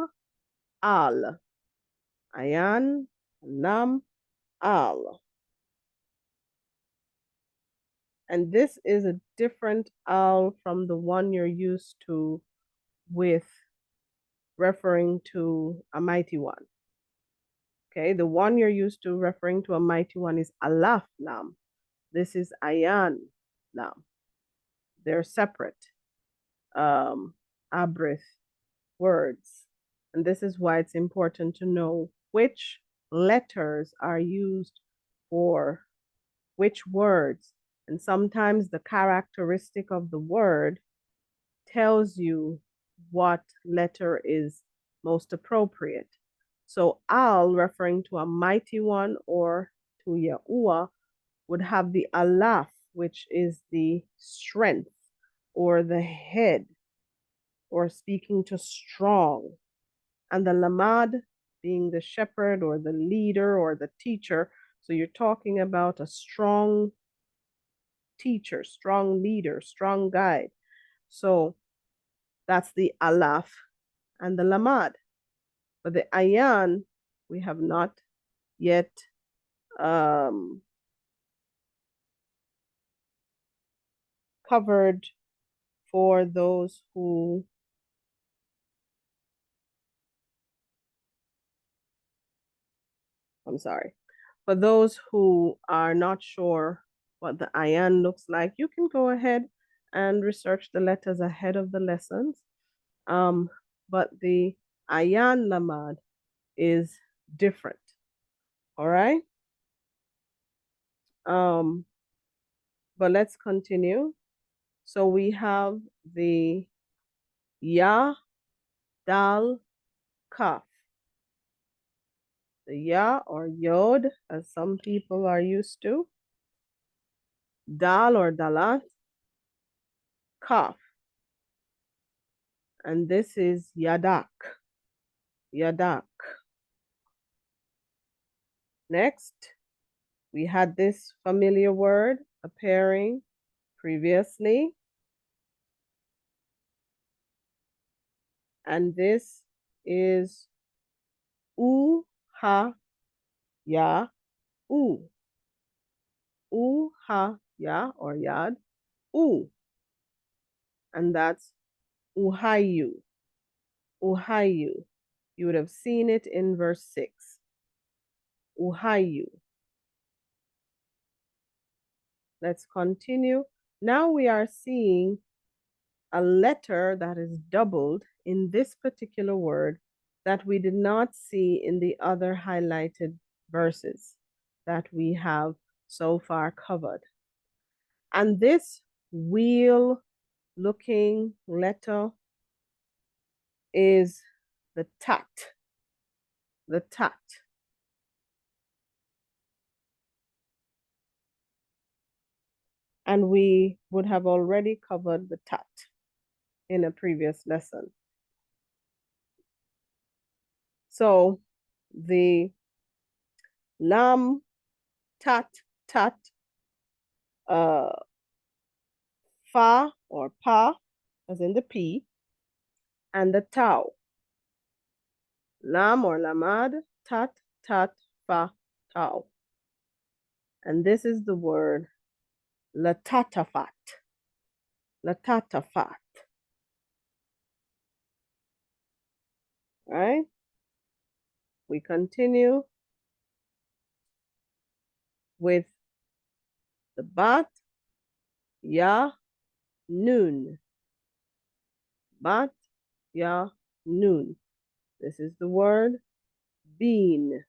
al. Ayan, lam, al. And this is a different al from the one you're used to with referring to a mighty one. Okay, the one you're used to referring to a mighty one is alaf lam. This is ayan lam. They're separate Abryth words. And this is why it's important to know which letters are used for which words. And sometimes the characteristic of the word tells you what letter is most appropriate. So al, referring to a mighty one or to YaHUaH, would have the alaf, which is the strength or the head, or speaking to strong. And the lamad being the shepherd or the leader or the teacher. So you're talking about a strong teacher, strong leader, strong guide. So that's the alaf and the lamad. But the ayan, we have not yet covered for those who for those who are not sure what the ayan looks like, you can go ahead and research the letters ahead of the lessons. But the ayan lamad is different. All right. But let's continue. So we have the ya, dal, kaf. The ya or yod, as some people are used to. Dal or dalat, kaf. And this is yadak. Yadak. Next, we had this familiar word appearing previously. And this is YaHUaH. U, Ha, Ya, or Yad, U. And that's YaHUaH. YaHUaH. You would have seen it in verse 6. YaHUaH. Let's continue. Now we are seeing a letter that is doubled in this particular word that we did not see in the other highlighted verses that we have so far covered. And this wheel looking letter is the tat. The tat. And we would have already covered the tat in a previous lesson. So the lam, tat, tat, fa or pa, as in the P, and the tau. Lam or lamad, tat, tat, fa, tau. And this is the word latatafat. Latatafat. Right? We continue with the bat, ya, nun. Bat, ya, nun. This is the word bean.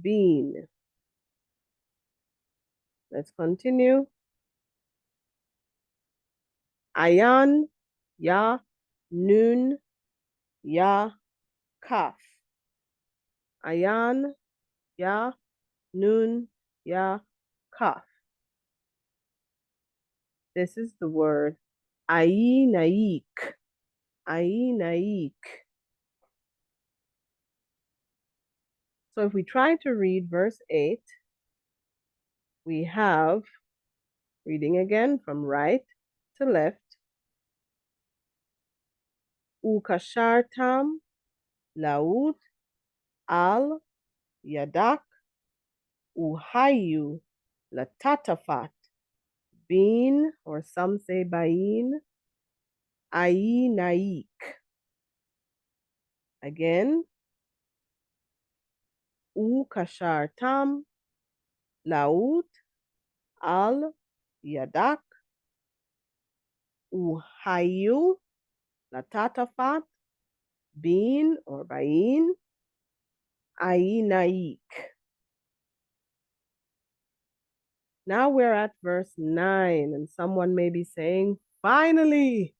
Bean. Let's continue. Ayan, ya, nun, ya, kaf. Ayan, ya, nun, ya, kaf. This is the word ayinaik. Ayinaik. So if we try to read verse 8, we have, reading again from right to left, ukashartam laut al yadak YaHUaH latatafat bin, or some say bain, ayinaik. Again, ukashartam laut al yadak YaHUaH latatafat bin, or bain, ayinaik. Now we're at verse 9, and someone may be saying, finally!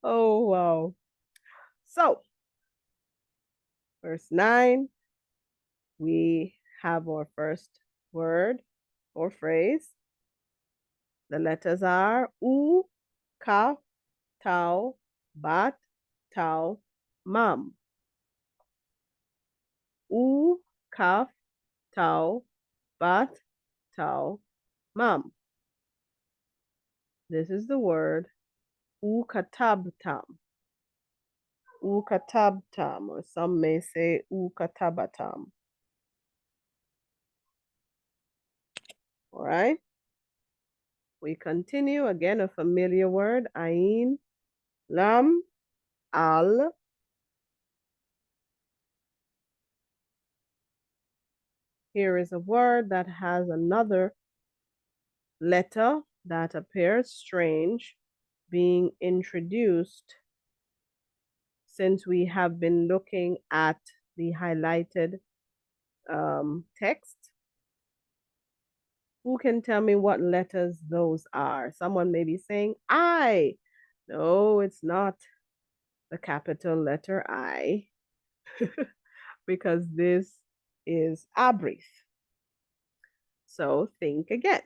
Oh, wow. So, verse 9, we have our first word or phrase. The letters are U, Kaf, Tau, Bat, Tau, Mam. U, Kaf, Tau, Bat, Tau, Mam. This is the word ukatabtam. Ukatabtam, or some may say ukatabatam. All right. We continue. Again, a familiar word, ain, lam, al. Here is a word that has another letter that appears strange being introduced since we have been looking at the highlighted text. Who can tell me what letters those are? Someone may be saying I. No, it's not the capital letter I, because this is Abryth. So think again.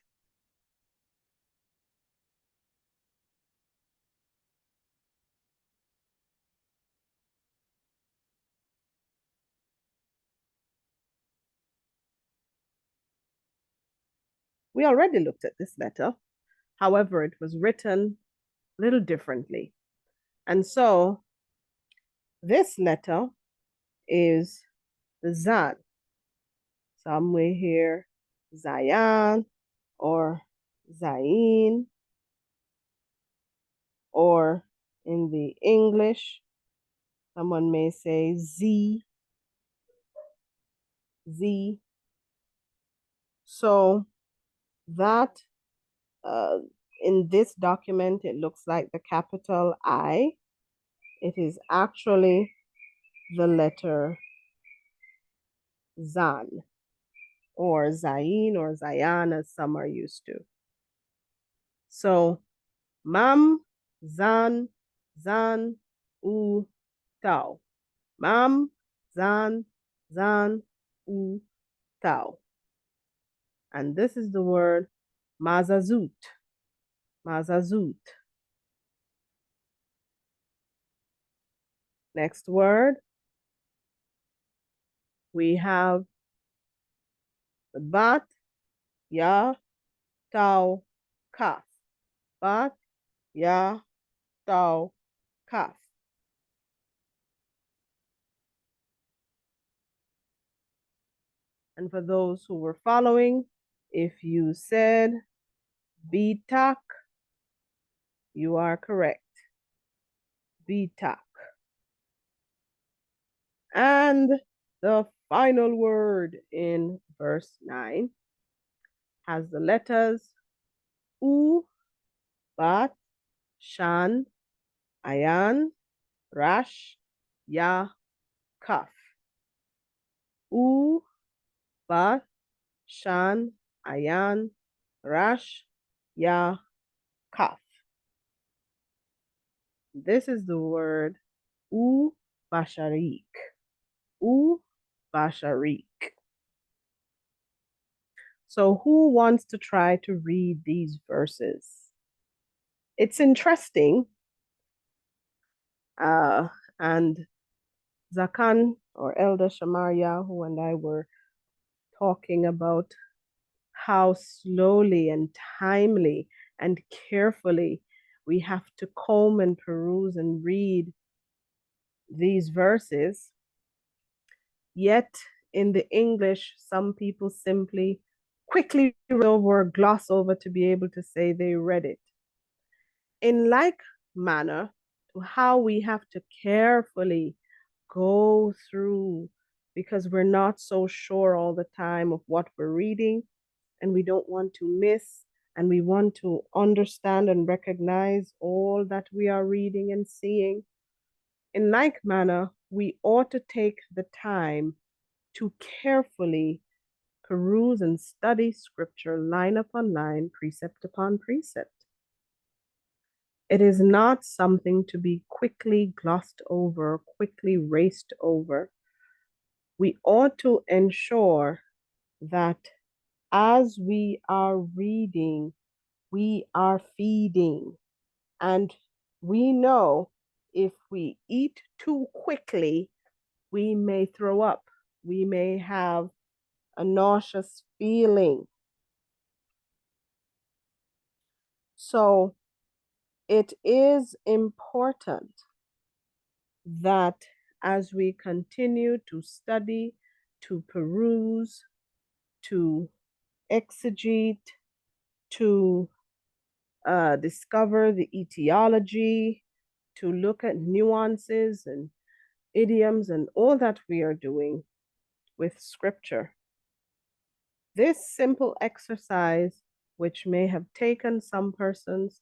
We already looked at this letter. However, it was written a little differently. And so this letter is the Zan. Some may hear Zion or Zayin, or in the English, someone may say Z, Z. So that in this document, it looks like the capital I. It is actually the letter Zan, or Zayin, or Zayan, as some are used to. So Mam, Zan, Zan, U, Tau. Mam, Zan, Zan, U, Tau. And this is the word Mazazut. Mazazut. Next word, we have the Bat, Ya, Tau, Kaf. Bat, Ya, Tau, Kaf. And for those who were following, if you said Bitak, you are correct. Bitak. And the final word in verse 9 has the letters U, Bat, Shan, Ayan, Rash, Ya, Kaf. U, Bat, Shan, Ayan, Rash, Ya, Kaf. This is the word U, Basharik. U, Basharik. So who wants to try to read these verses? It's interesting. And Zakan, or Elder Shamar YaHUaH, and I were talking about how slowly and timely and carefully we have to comb and peruse and read these verses. Yet in the English, some people simply quickly read over or gloss over to be able to say they read it. In like manner to how we have to carefully go through, because we're not so sure all the time of what we're reading, and we don't want to miss, and we want to understand and recognize all that we are reading and seeing. In like manner, we ought to take the time to carefully peruse and study scripture line upon line, precept upon precept. It is not something to be quickly glossed over, quickly raced over. We ought to ensure that as we are reading, we are feeding. And we know if we eat too quickly, we may throw up. We may have a nauseous feeling. So it is important that as we continue to study, to peruse, to exegete, to discover the etiology, to look at nuances and idioms and all that we are doing with scripture. This simple exercise, which may have taken some persons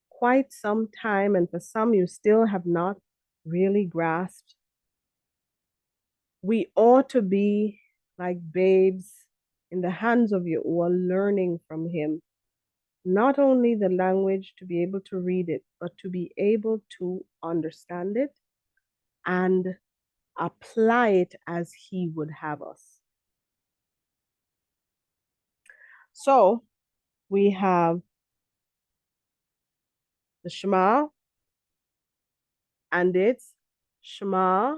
quite some time, and for some you still have not really grasped, we ought to be like babes in the hands of YaHUaH, learning from him, not only the language to be able to read it, but to be able to understand it and apply it as he would have us. So we have the Shema, and it's Shema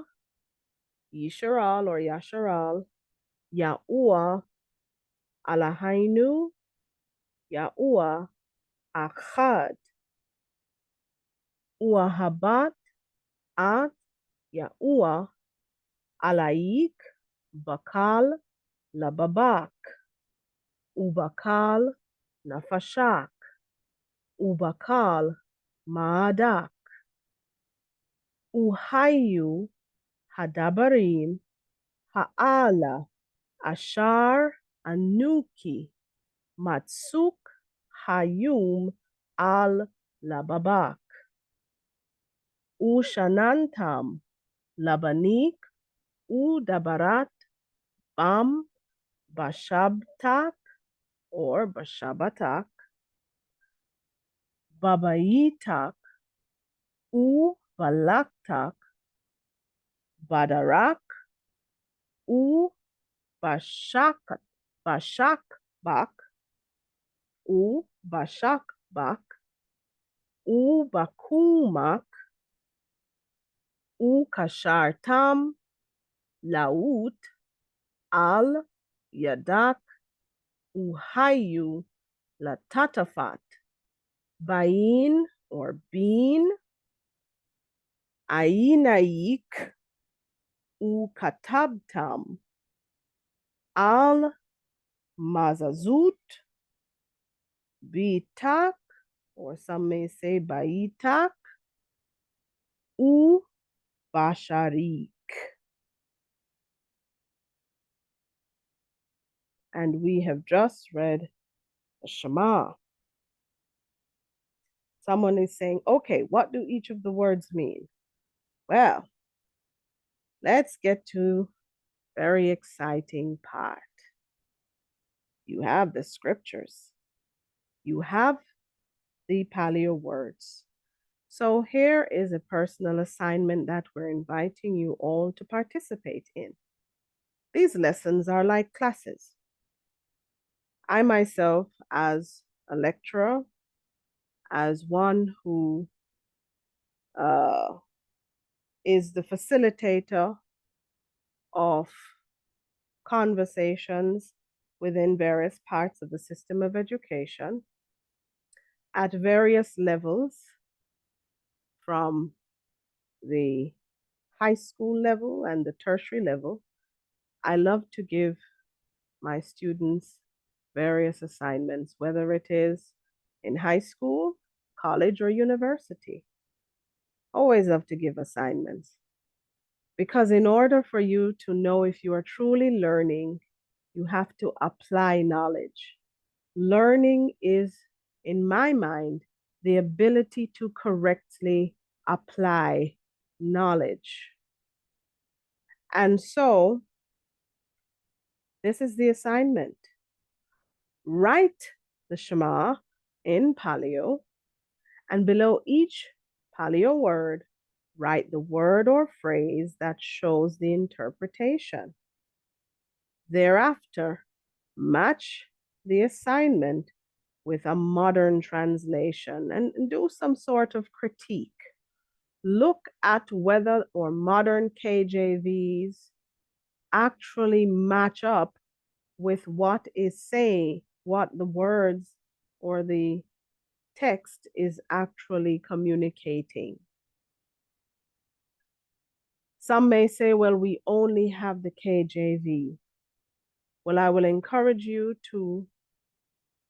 Yisharal or Yasharal, YaHUaH Eloheinu, YaHUaH Echad, Uahabat At YaHUaH Alaik Bakal Lababak, Ubakal Nafashak, Ubakal Maadak, Uhayu Hadabarim, Ha'ala, Ashar, Anuki, Matsuk, Hayum, Al Lababak, Ushanantam, Labanik, Udabarat, Bam, Bashabtak, or Bashabatak, Babayitak, Balaktak, Badarak, Bashak, Bashakbak, Bashakbak, Bakumak, Kashartam, Laut, Al, Yadak, Uhayu, Latatafat, Bain or Bean, Ainayik, Katabtam, Al, Mazazut, Bitak, or some may say Baitak, Basharik. And we have just read the Shema. Someone is saying, okay, what do each of the words mean? Well, let's get to very exciting part. You have the scriptures. You have the paleo words. So here is a personal assignment that we're inviting you all to participate in. These lessons are like classes. I myself, as a lecturer, as one who is the facilitator of conversations within various parts of the system of education at various levels, from the high school level and the tertiary level. I love to give my students various assignments, whether it is in high school, college, or university. Always love to give assignments, because in order for you to know if you are truly learning, you have to apply knowledge. Learning is, in my mind, the ability to correctly apply knowledge. And so, this is the assignment. Write the Shema in Paleo, and below each Paleo word, write the word or phrase that shows the interpretation. Thereafter, match the assignment with a modern translation and do some sort of critique. Look at whether or modern KJVs actually match up with what is saying, what the words or the text is actually communicating. Some may say, well, we only have the KJV. Well, I will encourage you to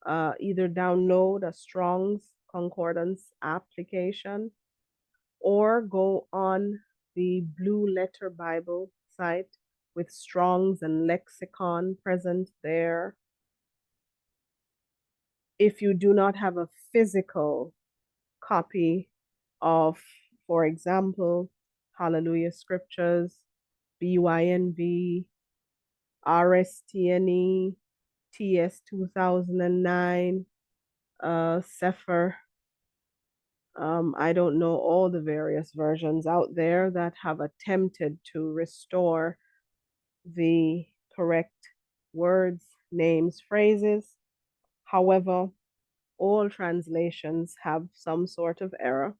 either download a Strong's Concordance application or go on the Blue Letter Bible site with Strong's and Lexicon present there. If you do not have a physical copy of, for example, Hallelujah Scriptures, BYNV, RSTNE, TS 2009, Sefer. I don't know all the various versions out there that have attempted to restore the correct words, names, phrases. However, all translations have some sort of error.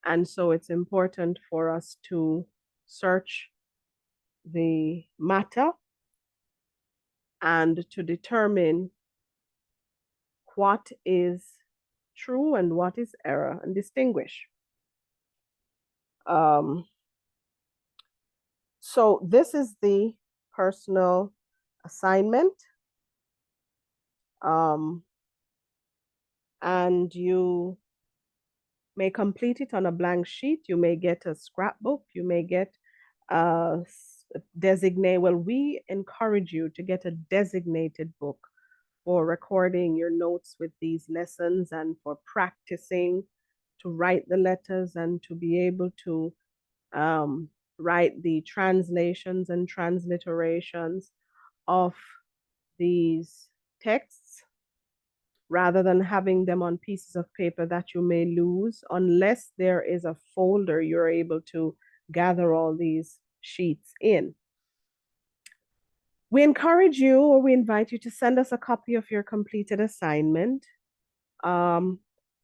And so it's important for us to search the matter and to determine what is true and what is error, and distinguish. So this is the personal assignment. And you may complete it on a blank sheet. You may get a scrapbook. You may get a designate. Well, we encourage you to get a designated book for recording your notes with these lessons and for practicing to write the letters and to be able to write the translations and transliterations of these texts rather than having them on pieces of paper that you may lose. Unless there is a folder you're able to gather all these sheets in. We encourage you, or we invite you to send us a copy of your completed assignment.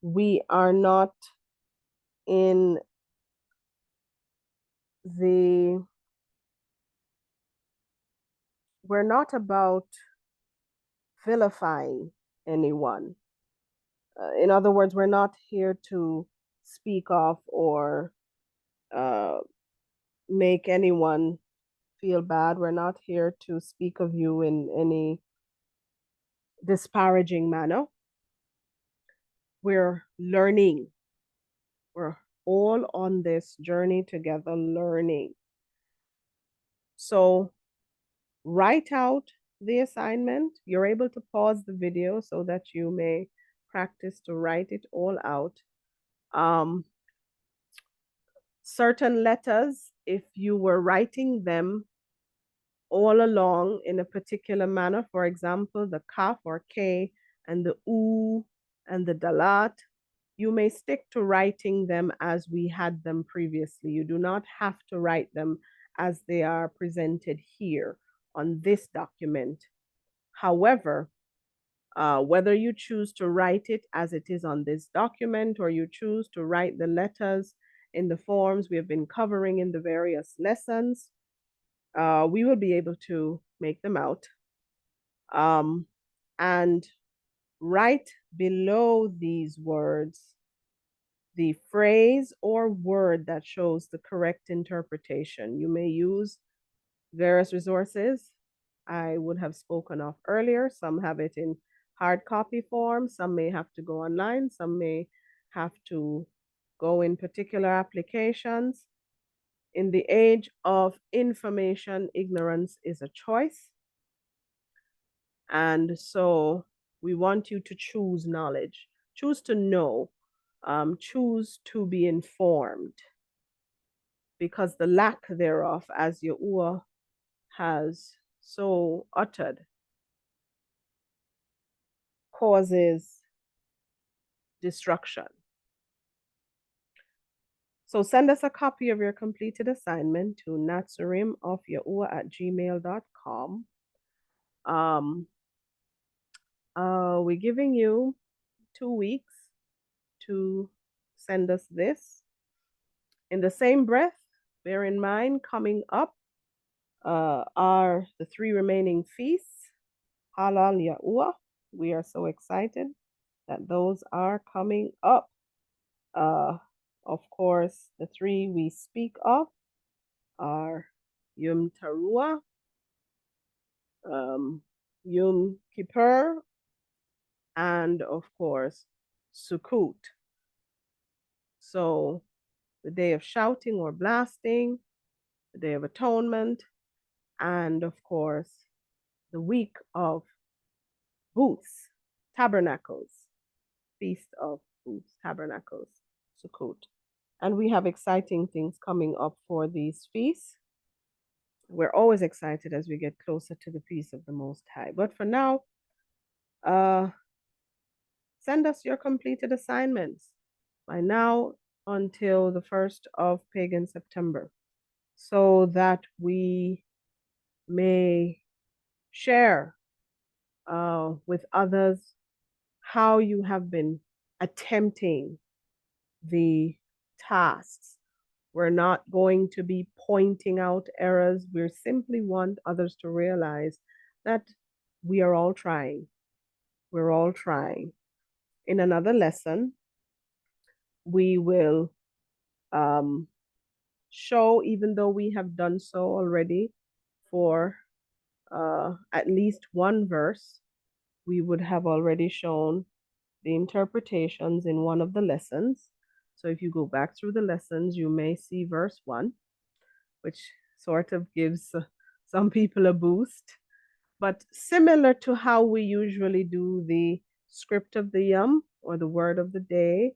We are not in the, we're not about vilifying anyone. In other words, we're not here to speak of or make anyone feel bad. We're not here to speak of you in any disparaging manner. We're learning. We're all on this journey together learning. So write out the assignment. You're able to pause the video so that you may practice to write it all out. Certain letters, if you were writing them all along in a particular manner, for example, the kaf or k and the u and the dalat, you may stick to writing them as we had them previously. You do not have to write them as they are presented here on this document. However, whether you choose to write it as it is on this document or you choose to write the letters in the forms we have been covering in the various lessons, we will be able to make them out. And right below these words, the phrase or word that shows the correct interpretation. You may use various resources I would have spoken of earlier. Some have it in hard copy form. Some may have to go online. Some may have to go in particular applications. In the age of information, ignorance is a choice. And so we want you to choose knowledge, choose to know, choose to be informed, because the lack thereof, as YaHUaH has so uttered, causes destruction. So send us a copy of your completed assignment to natsurimofyahuah@gmail.com. We're giving you 2 weeks to send us this. In the same breath, bear in mind, coming up are the 3 remaining feasts, Halal YaHUaH. We are so excited that those are coming up. Of course, the 3 we speak of are Yom Teruah, Yom Kippur, and of course, Sukkot. So the day of shouting or blasting, the Day of Atonement, and of course, the week of booths, tabernacles, Feast of Booths, Tabernacles, Sukkot. And we have exciting things coming up for these feasts. We're always excited as we get closer to the peace of the Most High. But for now, send us your completed assignments by now until the 1st of Pagan September, so that we may share with others how you have been attempting the tasks. We're not going to be pointing out errors. We simply want others to realize that we are all trying. We're all trying. In another lesson, we will show, even though we have done so already for at least one verse, we would have already shown the interpretations in one of the lessons. So if you go back through the lessons, you may see verse 1, which sort of gives some people a boost. But similar to how we usually do the script of the yum or the word of the day,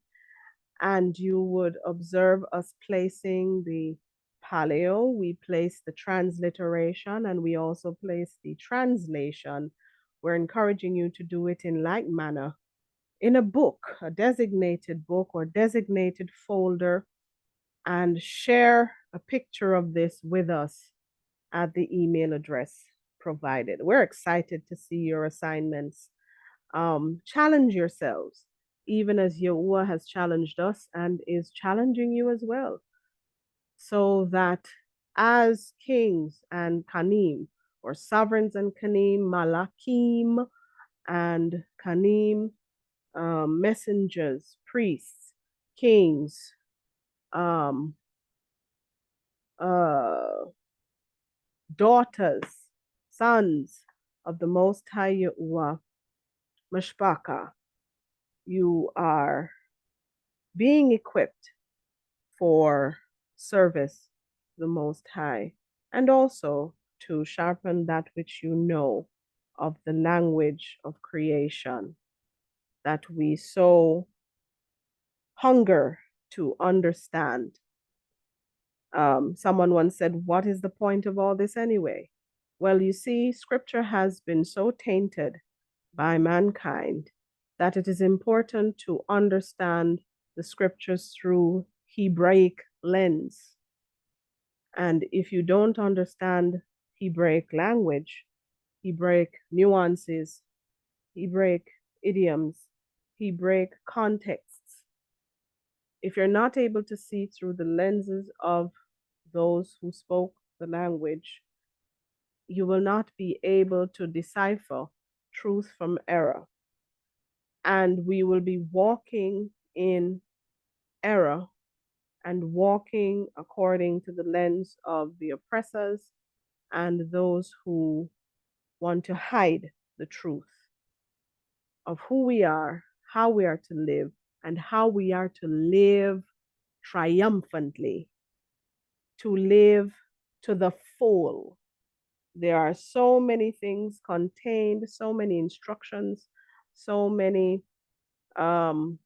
and you would observe us placing the paleo, we place the transliteration, and we also place the translation. We're encouraging you to do it in like manner in a book, a designated book or designated folder, and share a picture of this with us at the email address provided. We're excited to see your assignments. Challenge yourselves, even as YaHUaH has challenged us and is challenging you as well, so that as kings and kanim, or sovereigns and kanim, malakim and kanim, messengers, priests, kings, um, uh, daughters, sons of the Most High YaHUaH, Mashpaka, you are being equipped for service the Most High, and also to sharpen that which you know of the language of creation that we so hunger to understand. Someone once said, "What is the point of all this anyway?" Well, you see, scripture has been so tainted by mankind that it is important to understand the scriptures through Hebraic lens. And if you don't understand Hebraic language, Hebraic nuances, Hebraic idioms, Hebraic contexts, if you're not able to see through the lenses of those who spoke the language, you will not be able to decipher truth from error. And we will be walking in error and walking according to the lens of the oppressors and those who want to hide the truth of who we are, how we are to live, and how we are to live triumphantly, to live to the full. There are so many things contained, so many instructions, so many um,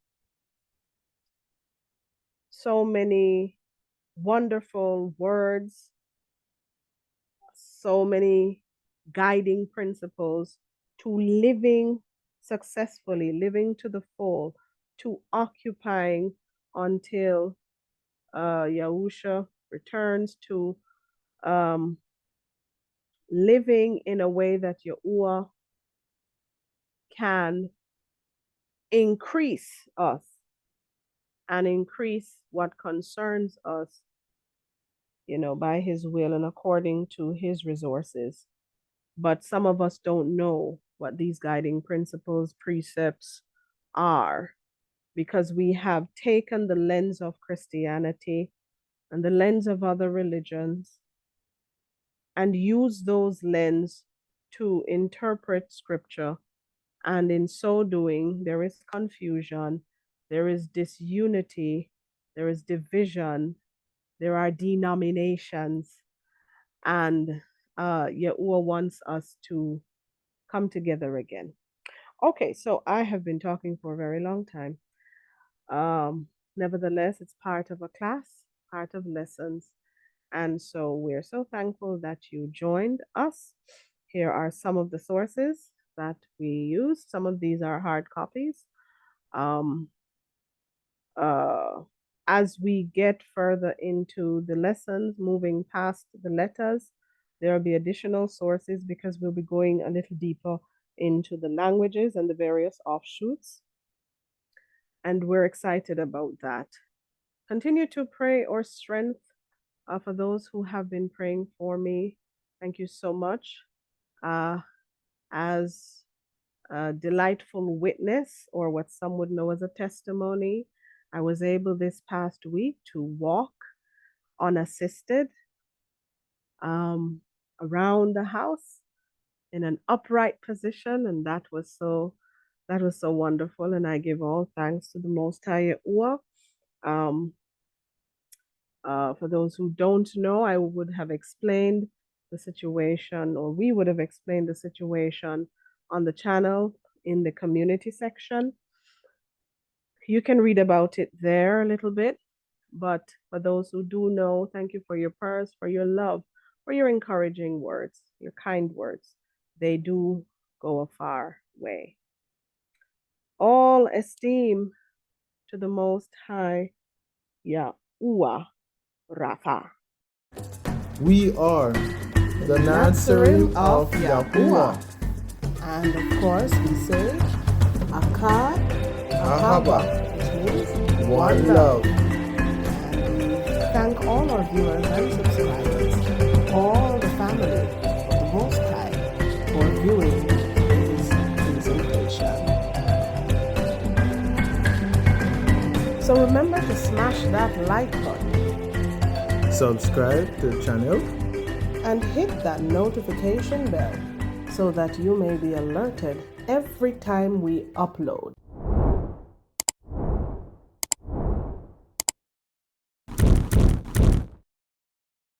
so many wonderful words, so many guiding principles to living successfully, living to the full, to occupying until YaHUaH returns, to um, living in a way that YaHUaH can increase us and increase what concerns us, by his will and according to his resources. But some of us don't know what these guiding principles, precepts are, because we have taken the lens of Christianity and the lens of other religions and used those lenses to interpret scripture. And in so doing, there is confusion, there is disunity, there is division, there are denominations, and YaHUaH wants us to come together again. Okay, so I have been talking for a very long time. Nevertheless, it's part of a class, part of lessons. And so we're so thankful that you joined us. Here are some of the sources that we use. Some of these are hard copies. Um, uh, as we get further into the lessons, moving past the letters, there will be additional sources because we'll be going a little deeper into the languages and the various offshoots. And we're excited about that. Continue to pray or strength for those who have been praying for me. Thank you so much. As a delightful witness, or what some would know as a testimony, I was able this past week to walk unassisted around the house. in an upright position, and that was so wonderful. And I give all thanks to the Most High YaHUaH. Um, for those who don't know, I would have explained the situation, or we would have explained the situation on the channel in the community section. You can read about it there a little bit. But for those who do know, thank you for your prayers, for your love, for your encouraging words, your kind words. They do go a far way. All esteem to the Most High YaHUaH Rapha. We are the Nazarene of YaHUaH. And of course, we say Akkad Ahaba, which means one love. thank all our viewers and subscribers, all the family of the Most High, for viewing this presentation. So remember to smash that like button Subscribe to the channel and hit that notification bell so that you may be alerted every time we upload.